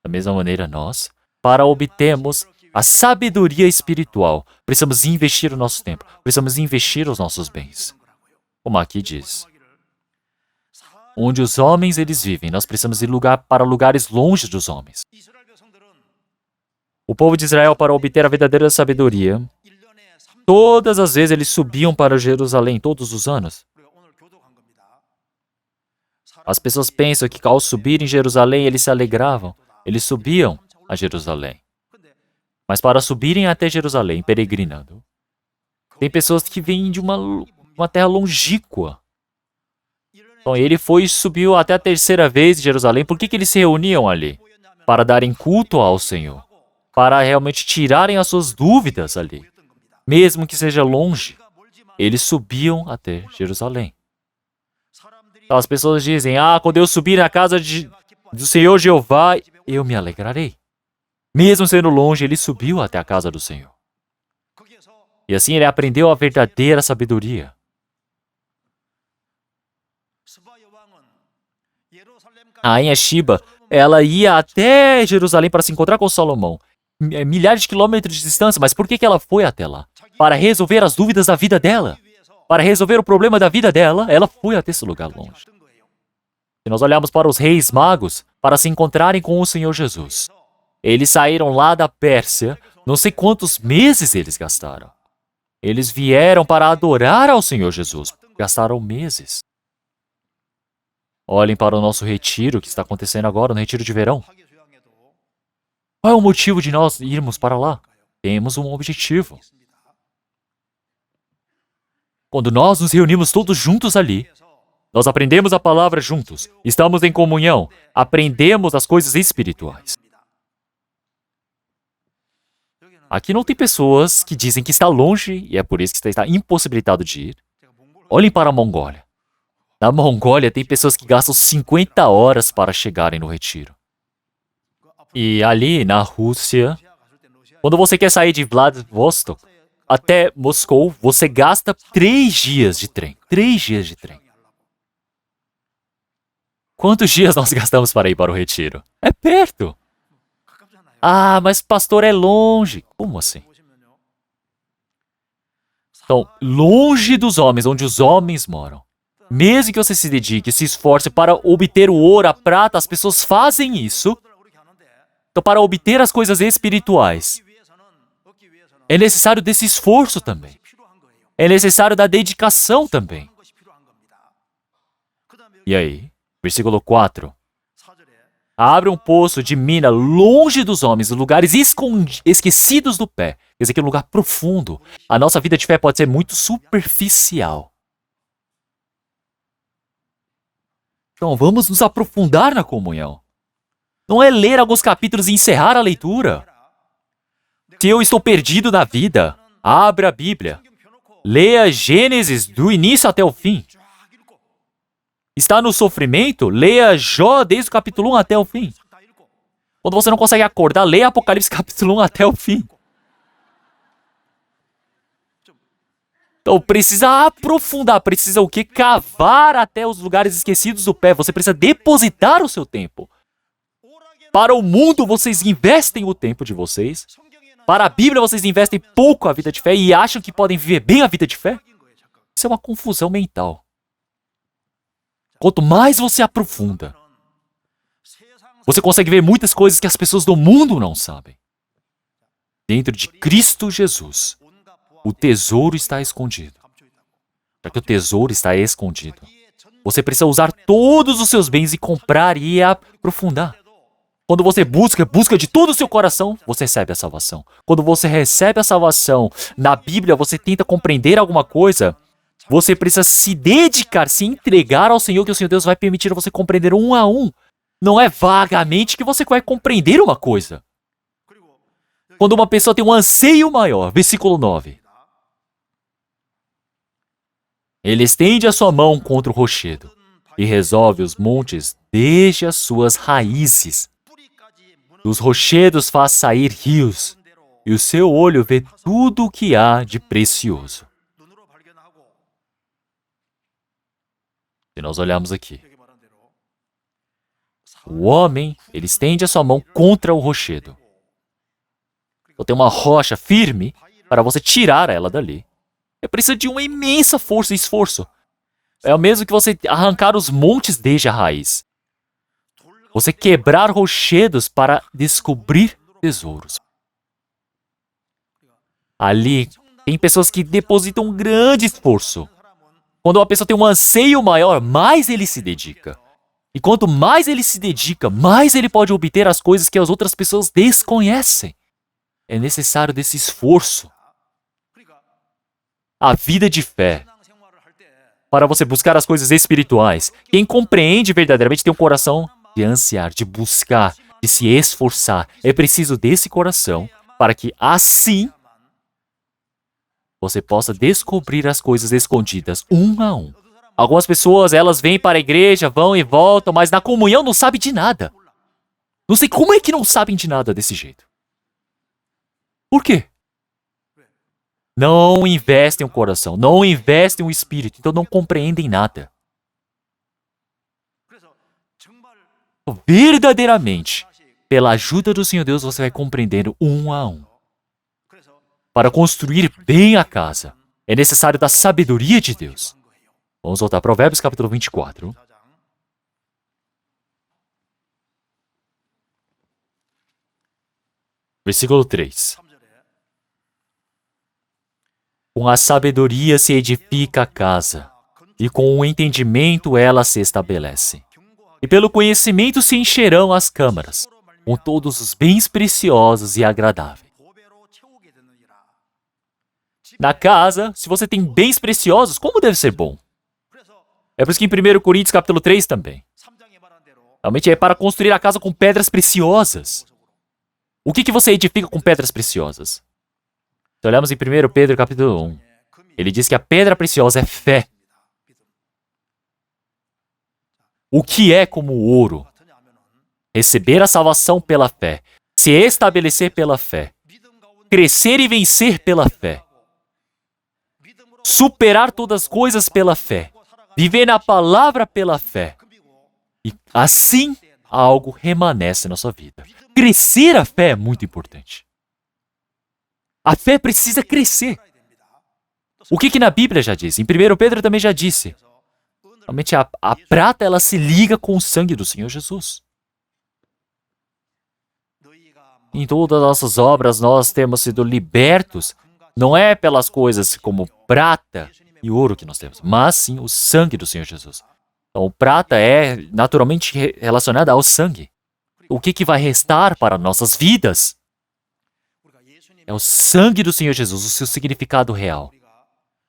Da mesma maneira, nós, para obtermos a sabedoria espiritual, precisamos investir o nosso tempo, precisamos investir os nossos bens. Como aqui diz, onde os homens eles vivem, nós precisamos ir para lugares longe dos homens. O povo de Israel, para obter a verdadeira sabedoria, todas as vezes eles subiam para Jerusalém, todos os anos. As pessoas pensam que ao subir em Jerusalém eles se alegravam. Eles subiam a Jerusalém. Mas para subirem até Jerusalém, peregrinando, tem pessoas que vêm de uma terra longínqua. Então ele foi e subiu até a terceira vez em Jerusalém. Por que eles se reuniam ali? Para darem culto ao Senhor. Para realmente tirarem as suas dúvidas ali. Mesmo que seja longe, eles subiam até Jerusalém. Então as pessoas dizem, quando eu subir na casa do Senhor Jeová, eu me alegrarei. Mesmo sendo longe, ele subiu até a casa do Senhor. E assim ele aprendeu a verdadeira sabedoria. A rainha Shiba, ela ia até Jerusalém para se encontrar com Salomão. Milhares de quilômetros de distância, mas por que ela foi até lá? Para resolver as dúvidas da vida dela. Para resolver o problema da vida dela, ela foi até esse lugar longe. Se nós olharmos para os reis magos, para se encontrarem com o Senhor Jesus, eles saíram lá da Pérsia, não sei quantos meses eles gastaram. Eles vieram para adorar ao Senhor Jesus, gastaram meses. Olhem para o nosso retiro que está acontecendo agora, no retiro de verão. Qual é o motivo de nós irmos para lá? Temos um objetivo. Quando nós nos reunimos todos juntos ali, nós aprendemos a palavra juntos, estamos em comunhão, aprendemos as coisas espirituais. Aqui não tem pessoas que dizem que está longe e é por isso que está impossibilitado de ir. Olhem para a Mongólia. Na Mongólia tem pessoas que gastam 50 horas para chegarem no retiro. E ali na Rússia, quando você quer sair de Vladivostok até Moscou, você gasta 3 dias de trem. 3 dias de trem. Quantos dias nós gastamos para ir para o retiro? É perto. Mas pastor, é longe. Como assim? Então, longe dos homens, onde os homens moram. Mesmo que você se dedique, se esforce para obter o ouro, a prata, as pessoas fazem isso. Então, para obter as coisas espirituais, é necessário desse esforço também. É necessário da dedicação também. E aí, versículo 4. Abre um poço de mina longe dos homens, lugares esquecidos do pé. Quer dizer que é um lugar profundo. A nossa vida de fé pode ser muito superficial. Então, vamos nos aprofundar na comunhão. Não é ler alguns capítulos e encerrar a leitura. Se eu estou perdido na vida, abra a Bíblia. Leia Gênesis do início até o fim. Está no sofrimento? Leia Jó desde o capítulo 1 até o fim. Quando você não consegue acordar, leia Apocalipse capítulo 1 até o fim. Então precisa aprofundar, precisa o quê? Cavar até os lugares esquecidos do pé. Você precisa depositar o seu tempo. Para o mundo, vocês investem o tempo de vocês. Para a Bíblia, vocês investem pouco a vida de fé e acham que podem viver bem a vida de fé? Isso é uma confusão mental. Quanto mais você aprofunda, você consegue ver muitas coisas que as pessoas do mundo não sabem. Dentro de Cristo Jesus, o tesouro está escondido. Já que o tesouro está escondido, você precisa usar todos os seus bens e comprar e aprofundar. Quando você busca de todo o seu coração, você recebe a salvação. Quando você recebe a salvação na Bíblia, você tenta compreender alguma coisa, você precisa se dedicar, se entregar ao Senhor, que o Senhor Deus vai permitir você compreender um a um. Não é vagamente que você vai compreender uma coisa. Quando uma pessoa tem um anseio maior, versículo 9. Ele estende a sua mão contra o rochedo e resolve os montes desde as suas raízes. Dos rochedos faz sair rios, e o seu olho vê tudo o que há de precioso. Se nós olharmos aqui, o homem, ele estende a sua mão contra o rochedo. Então tem uma rocha firme para você tirar ela dali. É preciso de uma imensa força e esforço. É o mesmo que você arrancar os montes desde a raiz. Você quebrar rochedos para descobrir tesouros. Ali, tem pessoas que depositam um grande esforço. Quando uma pessoa tem um anseio maior, mais ele se dedica. E quanto mais ele se dedica, mais ele pode obter as coisas que as outras pessoas desconhecem. É necessário desse esforço. A vida de fé. Para você buscar as coisas espirituais. Quem compreende verdadeiramente tem um coração de ansiar, de buscar, de se esforçar. É preciso desse coração para que assim você possa descobrir as coisas escondidas, um a um. Algumas pessoas, elas vêm para a igreja, vão e voltam, mas na comunhão não sabem de nada. Não sei como é que não sabem de nada desse jeito. Por quê? Não investem o coração, não investem o espírito, então não compreendem nada. Verdadeiramente, pela ajuda do Senhor Deus, você vai compreendendo um a um. Para construir bem a casa, é necessário da sabedoria de Deus. Vamos voltar a Provérbios capítulo 24. Versículo 3. Com a sabedoria se edifica a casa, e com o entendimento ela se estabelece. E pelo conhecimento se encherão as câmaras, com todos os bens preciosos e agradáveis. Na casa, se você tem bens preciosos, como deve ser bom? É por isso que em 1 Coríntios capítulo 3 também. Realmente é para construir a casa com pedras preciosas. O que você edifica com pedras preciosas? Se olharmos em 1 Pedro capítulo 1, ele diz que a pedra preciosa é fé. O que é como o ouro? Receber a salvação pela fé, se estabelecer pela fé, crescer e vencer pela fé, superar todas as coisas pela fé, viver na palavra pela fé. E assim algo remanesce na sua vida. Crescer a fé é muito importante. A fé precisa crescer. O que na Bíblia já diz? Em 1 Pedro também já disse. Realmente a prata, ela se liga com o sangue do Senhor Jesus. Em todas as nossas obras, nós temos sido libertos. Não é pelas coisas como prata e ouro que nós temos, mas sim o sangue do Senhor Jesus. Então, prata é naturalmente relacionada ao sangue. O que vai restar para nossas vidas? É o sangue do Senhor Jesus, o seu significado real.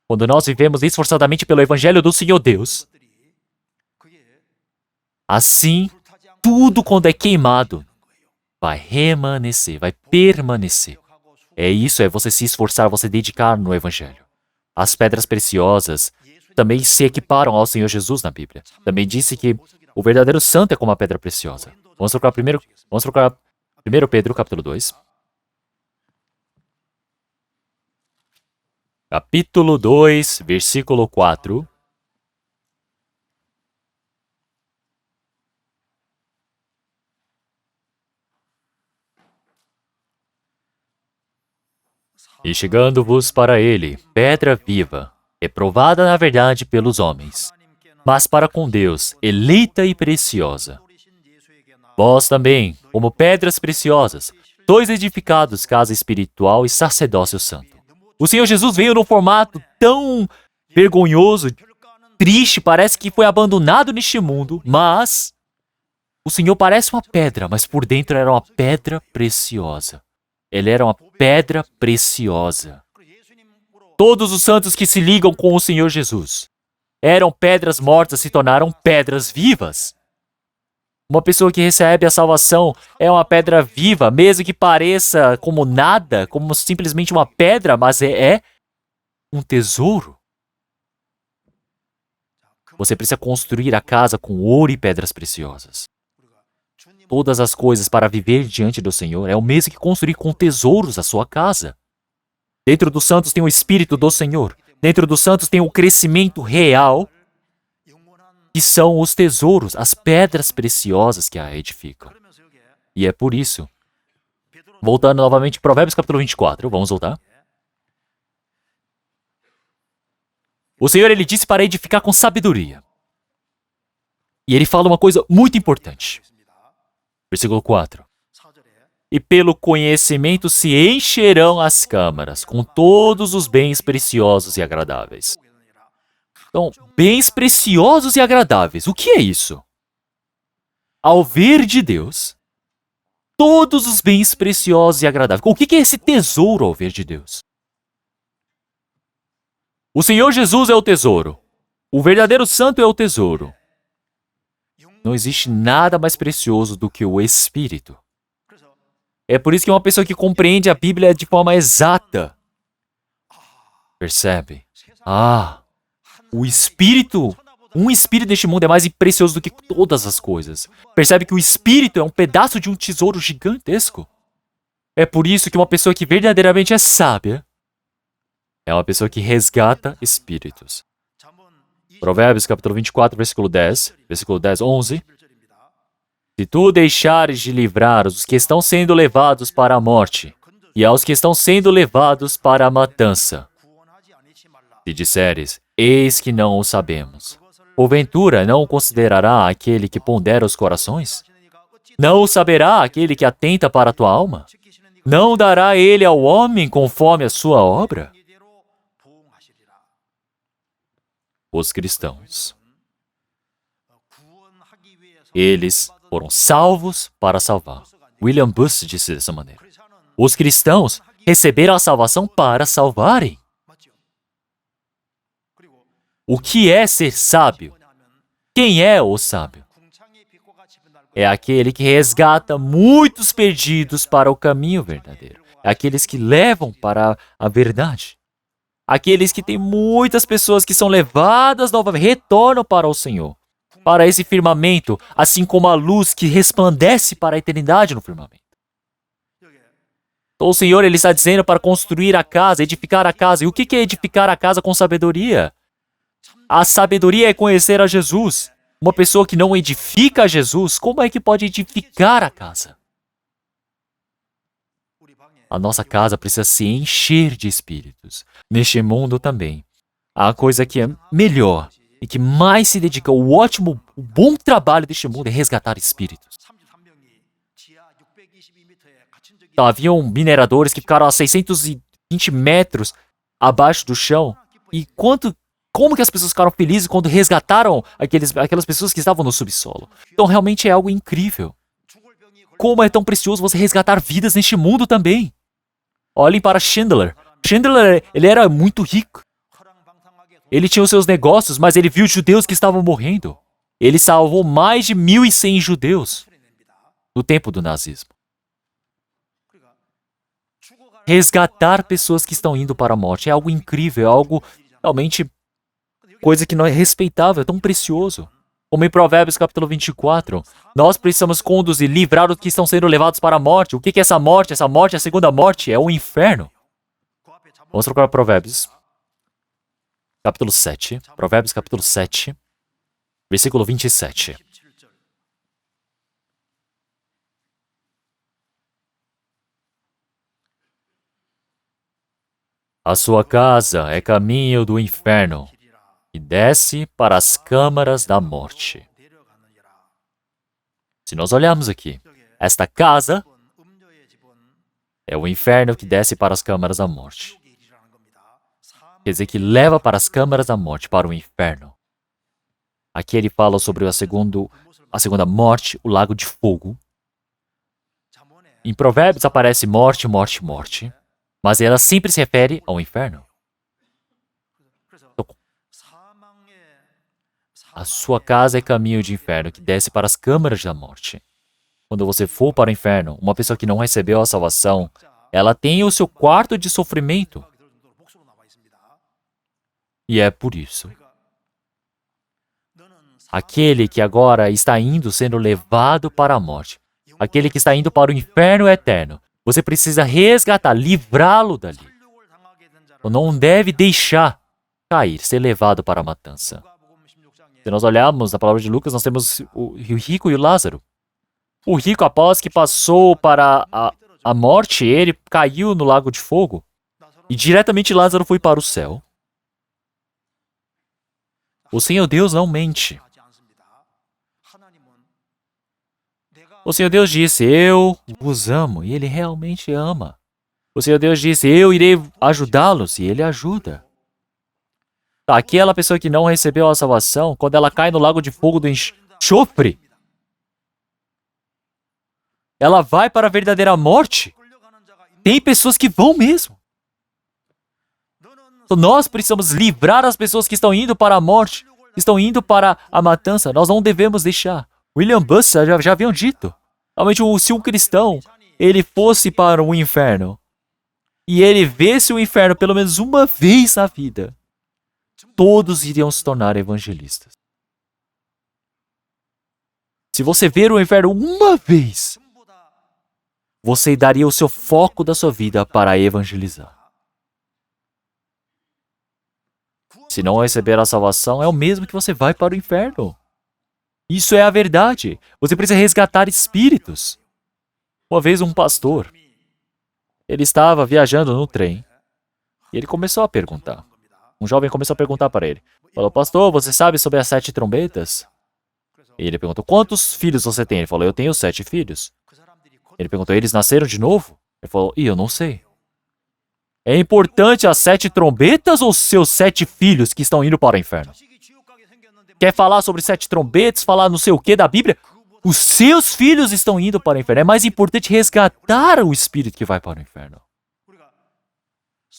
Quando nós vivemos esforçadamente pelo Evangelho do Senhor Deus, assim, tudo quando é queimado, vai remanescer, vai permanecer. É isso, é você se esforçar, você dedicar no Evangelho. As pedras preciosas também se equiparam ao Senhor Jesus na Bíblia. Também disse que o verdadeiro santo é como a pedra preciosa. Vamos procurar 1 Pedro capítulo 2. Capítulo 2, versículo 4. E chegando-vos para ele, pedra viva, reprovada na verdade pelos homens, mas para com Deus, eleita e preciosa. Vós também, como pedras preciosas, sois edificados casa espiritual e sacerdócio santo. O Senhor Jesus veio num formato tão vergonhoso, triste, parece que foi abandonado neste mundo, mas o Senhor parece uma pedra, mas por dentro era uma pedra preciosa. Ele era uma pedra preciosa. Todos os santos que se ligam com o Senhor Jesus eram pedras mortas, se tornaram pedras vivas. Uma pessoa que recebe a salvação é uma pedra viva, mesmo que pareça como nada, como simplesmente uma pedra, mas é um tesouro. Você precisa construir a casa com ouro e pedras preciosas. Todas as coisas para viver diante do Senhor é o mesmo que construir com tesouros a sua casa. Dentro dos santos tem o Espírito do Senhor. Dentro dos santos tem o crescimento real, que são os tesouros, as pedras preciosas que a edificam. E é por isso. Voltando novamente, Provérbios capítulo 24, vamos voltar. O Senhor, ele disse para edificar com sabedoria. E ele fala uma coisa muito importante. Versículo 4. E pelo conhecimento se encherão as câmaras com todos os bens preciosos e agradáveis. Então, bens preciosos e agradáveis. O que é isso? Ao ver de Deus, todos os bens preciosos e agradáveis. O que é esse tesouro ao ver de Deus? O Senhor Jesus é o tesouro. O verdadeiro santo é o tesouro. Não existe nada mais precioso do que o Espírito. É por isso que uma pessoa que compreende a Bíblia de forma exata percebe. O Espírito, um Espírito deste mundo é mais precioso do que todas as coisas. Percebe que o Espírito é um pedaço de um tesouro gigantesco. É por isso que uma pessoa que verdadeiramente é sábia é uma pessoa que resgata espíritos. Provérbios capítulo 24, versículo 10, 11. Se tu deixares de livrar os que estão sendo levados para a morte, e aos que estão sendo levados para a matança, se disseres, eis que não o sabemos, porventura não o considerará aquele que pondera os corações? Não o saberá aquele que atenta para a tua alma? Não dará ele ao homem conforme a sua obra? Os cristãos. Eles foram salvos para salvar. William Buss disse dessa maneira. Os cristãos receberam a salvação para salvarem. O que é ser sábio? Quem é o sábio? É aquele que resgata muitos perdidos para o caminho verdadeiro. É aqueles que levam para a verdade. Aqueles que têm muitas pessoas que são levadas novamente, retornam para o Senhor, para esse firmamento, assim como a luz que resplandece para a eternidade no firmamento. Então o Senhor, ele está dizendo para construir a casa, edificar a casa. E o que é edificar a casa com sabedoria? A sabedoria é conhecer a Jesus. Uma pessoa que não edifica a Jesus, como é que pode edificar a casa? A nossa casa precisa se encher de espíritos. Neste mundo também. A coisa que é melhor e que mais se dedica, o bom trabalho deste mundo é resgatar espíritos. Então, haviam mineradores que ficaram a 620 metros abaixo do chão. E como que as pessoas ficaram felizes quando resgataram aquelas pessoas que estavam no subsolo? Então, realmente é algo incrível. Como é tão precioso você resgatar vidas neste mundo também. Olhem para Schindler. Schindler, ele era muito rico. Ele tinha os seus negócios, mas ele viu judeus que estavam morrendo. Ele salvou mais de 1.100 judeus no tempo do nazismo. Resgatar pessoas que estão indo para a morte é algo incrível, é algo realmente coisa que não é respeitável, é tão precioso. Como em Provérbios capítulo 24, nós precisamos conduzir, livrar os que estão sendo levados para a morte. O que é essa morte? Essa morte, a segunda morte, é o inferno. Vamos procurar Provérbios capítulo 7. Provérbios capítulo 7, versículo 27. A sua casa é caminho do inferno e desce para as câmaras da morte. Se nós olharmos aqui, esta casa é o inferno que desce para as câmaras da morte. Quer dizer que leva para as câmaras da morte, para o inferno. Aqui ele fala sobre a segunda morte, o lago de fogo. Em Provérbios aparece morte, morte, morte, mas ela sempre se refere ao inferno. A sua casa é caminho de inferno que desce para as câmaras da morte. Quando você for para o inferno, uma pessoa que não recebeu a salvação, ela tem o seu quarto de sofrimento. E é por isso. Aquele que agora está indo sendo levado para a morte. Aquele que está indo para o inferno eterno. Você precisa resgatar, livrá-lo dali. Não deve deixar cair, ser levado para a matança. Se nós olharmos na palavra de Lucas, nós temos o rico e o Lázaro. O rico, após que passou para a morte, ele caiu no lago de fogo. E diretamente Lázaro foi para o céu. O Senhor Deus não mente. O Senhor Deus disse, eu vos amo, e Ele realmente ama. O Senhor Deus disse, eu irei ajudá-los, e Ele ajuda. Aquela pessoa que não recebeu a salvação, quando ela cai no lago de fogo do enxofre, ela vai para a verdadeira morte. Tem pessoas que vão mesmo. Então, nós precisamos livrar as pessoas que estão indo para a morte, que estão indo para a matança. Nós não devemos deixar. William Bussa já haviam dito. Realmente, se um cristão ele fosse para o inferno e ele visse o inferno pelo menos uma vez na vida, todos iriam se tornar evangelistas. Se você ver o inferno uma vez, você daria o seu foco da sua vida para evangelizar. Se não receber a salvação, é o mesmo que você vai para o inferno. Isso é a verdade. Você precisa resgatar espíritos. Uma vez um pastor, ele estava viajando no trem e ele começou a perguntar. Um jovem começou a perguntar para ele. Falou, pastor, você sabe sobre as 7 trombetas? E ele perguntou, quantos filhos você tem? Ele falou, eu tenho 7 filhos. Ele perguntou, eles nasceram de novo? Ele falou, eu não sei. É importante as 7 trombetas ou seus 7 filhos que estão indo para o inferno? Quer falar sobre 7 trombetas, falar não sei o que da Bíblia? Os seus filhos estão indo para o inferno. É mais importante resgatar o espírito que vai para o inferno.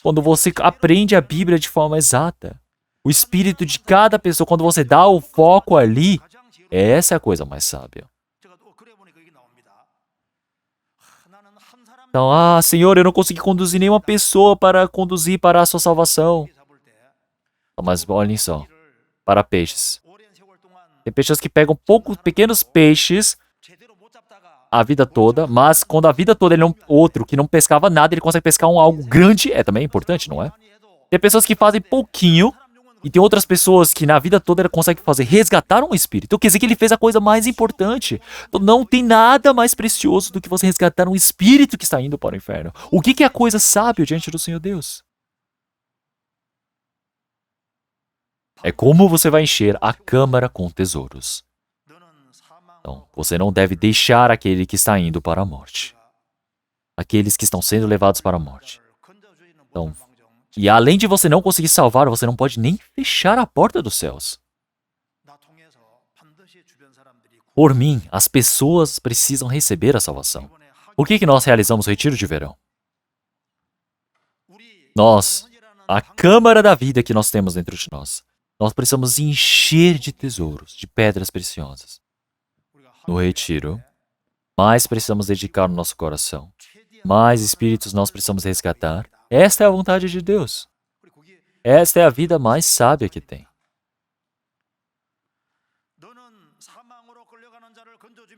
Quando você aprende a Bíblia de forma exata, o espírito de cada pessoa, quando você dá o foco ali, essa é a coisa mais sábia. Então, Senhor, eu não consegui conduzir nenhuma pessoa para conduzir para a sua salvação. Mas olhem só, para peixes. Tem peixes que pegam pequenos peixes a vida toda, mas quando a vida toda ele é outro que não pescava nada, ele consegue pescar algo grande, também importante, não é? Tem pessoas que fazem pouquinho, e tem outras pessoas que na vida toda ele consegue fazer, resgatar um espírito. Então quer dizer que ele fez a coisa mais importante. Então não tem nada mais precioso do que você resgatar um espírito que está indo para o inferno. O que é a coisa sábia diante do Senhor Deus? É como você vai encher a câmara com tesouros. Então, você não deve deixar aquele que está indo para a morte. Aqueles que estão sendo levados para a morte. Então, e além de você não conseguir salvar, você não pode nem fechar a porta dos céus. Por mim, as pessoas precisam receber a salvação. Por que nós realizamos o retiro de verão? A câmara da vida que nós temos dentro de nós precisamos encher de tesouros, de pedras preciosas. No retiro, mais precisamos dedicar o nosso coração, mais espíritos nós precisamos resgatar. Esta é a vontade de Deus. Esta é a vida mais sábia que tem.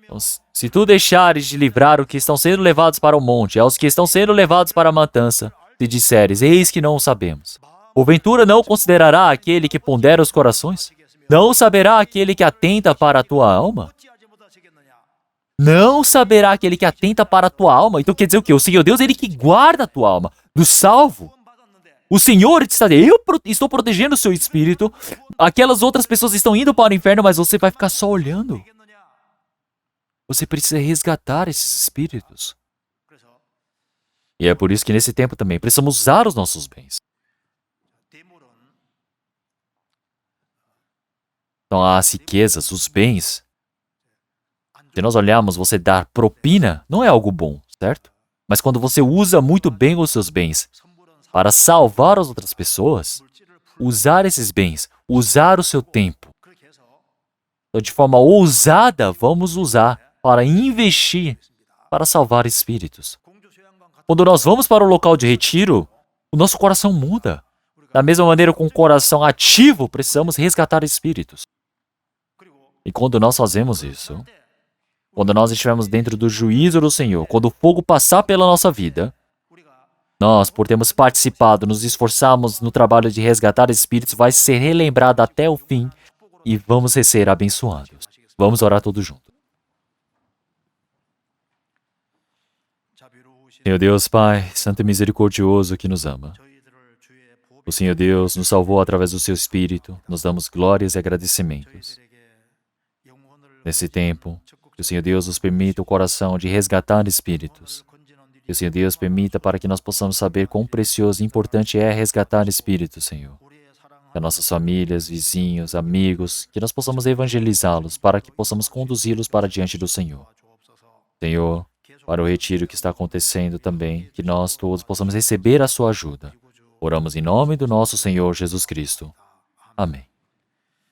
Então, se tu deixares de livrar os que estão sendo levados para o monte, aos que estão sendo levados para a matança, se disseres, eis que não o sabemos. Porventura não considerará aquele que pondera os corações? Não saberá aquele que atenta para a tua alma? Não saberá aquele que atenta para a tua alma? Então quer dizer o quê? O Senhor Deus, Ele que guarda a tua alma do salvo. O Senhor está dizendo, eu estou protegendo o seu espírito. Aquelas outras pessoas estão indo para o inferno, mas você vai ficar só olhando. Você precisa resgatar esses espíritos. E é por isso que nesse tempo também precisamos usar os nossos bens. Então, as riquezas, os bens, se nós olharmos, você dar propina não é algo bom, certo? Mas quando você usa muito bem os seus bens para salvar as outras pessoas, usar esses bens, usar o seu tempo, então, de forma ousada, vamos usar para investir, para salvar espíritos. Quando nós vamos para o local de retiro, o nosso coração muda. Da mesma maneira, com o coração ativo, precisamos resgatar espíritos. E quando nós fazemos isso, quando nós estivermos dentro do juízo do Senhor, quando o fogo passar pela nossa vida, nós, por termos participado, nos esforçarmos no trabalho de resgatar espíritos, vai ser relembrado até o fim e vamos ser abençoados. Vamos orar todos juntos. Senhor Deus, Pai, Santo e Misericordioso que nos ama. O Senhor Deus nos salvou através do Seu Espírito, nos damos glórias e agradecimentos. Nesse tempo, que o Senhor Deus nos permita o coração de resgatar espíritos. Que o Senhor Deus permita para que nós possamos saber quão precioso e importante é resgatar espíritos, Senhor. Das nossas famílias, vizinhos, amigos, que nós possamos evangelizá-los para que possamos conduzi-los para diante do Senhor. Senhor, para o retiro que está acontecendo também, que nós todos possamos receber a sua ajuda. Oramos em nome do nosso Senhor Jesus Cristo. Amém.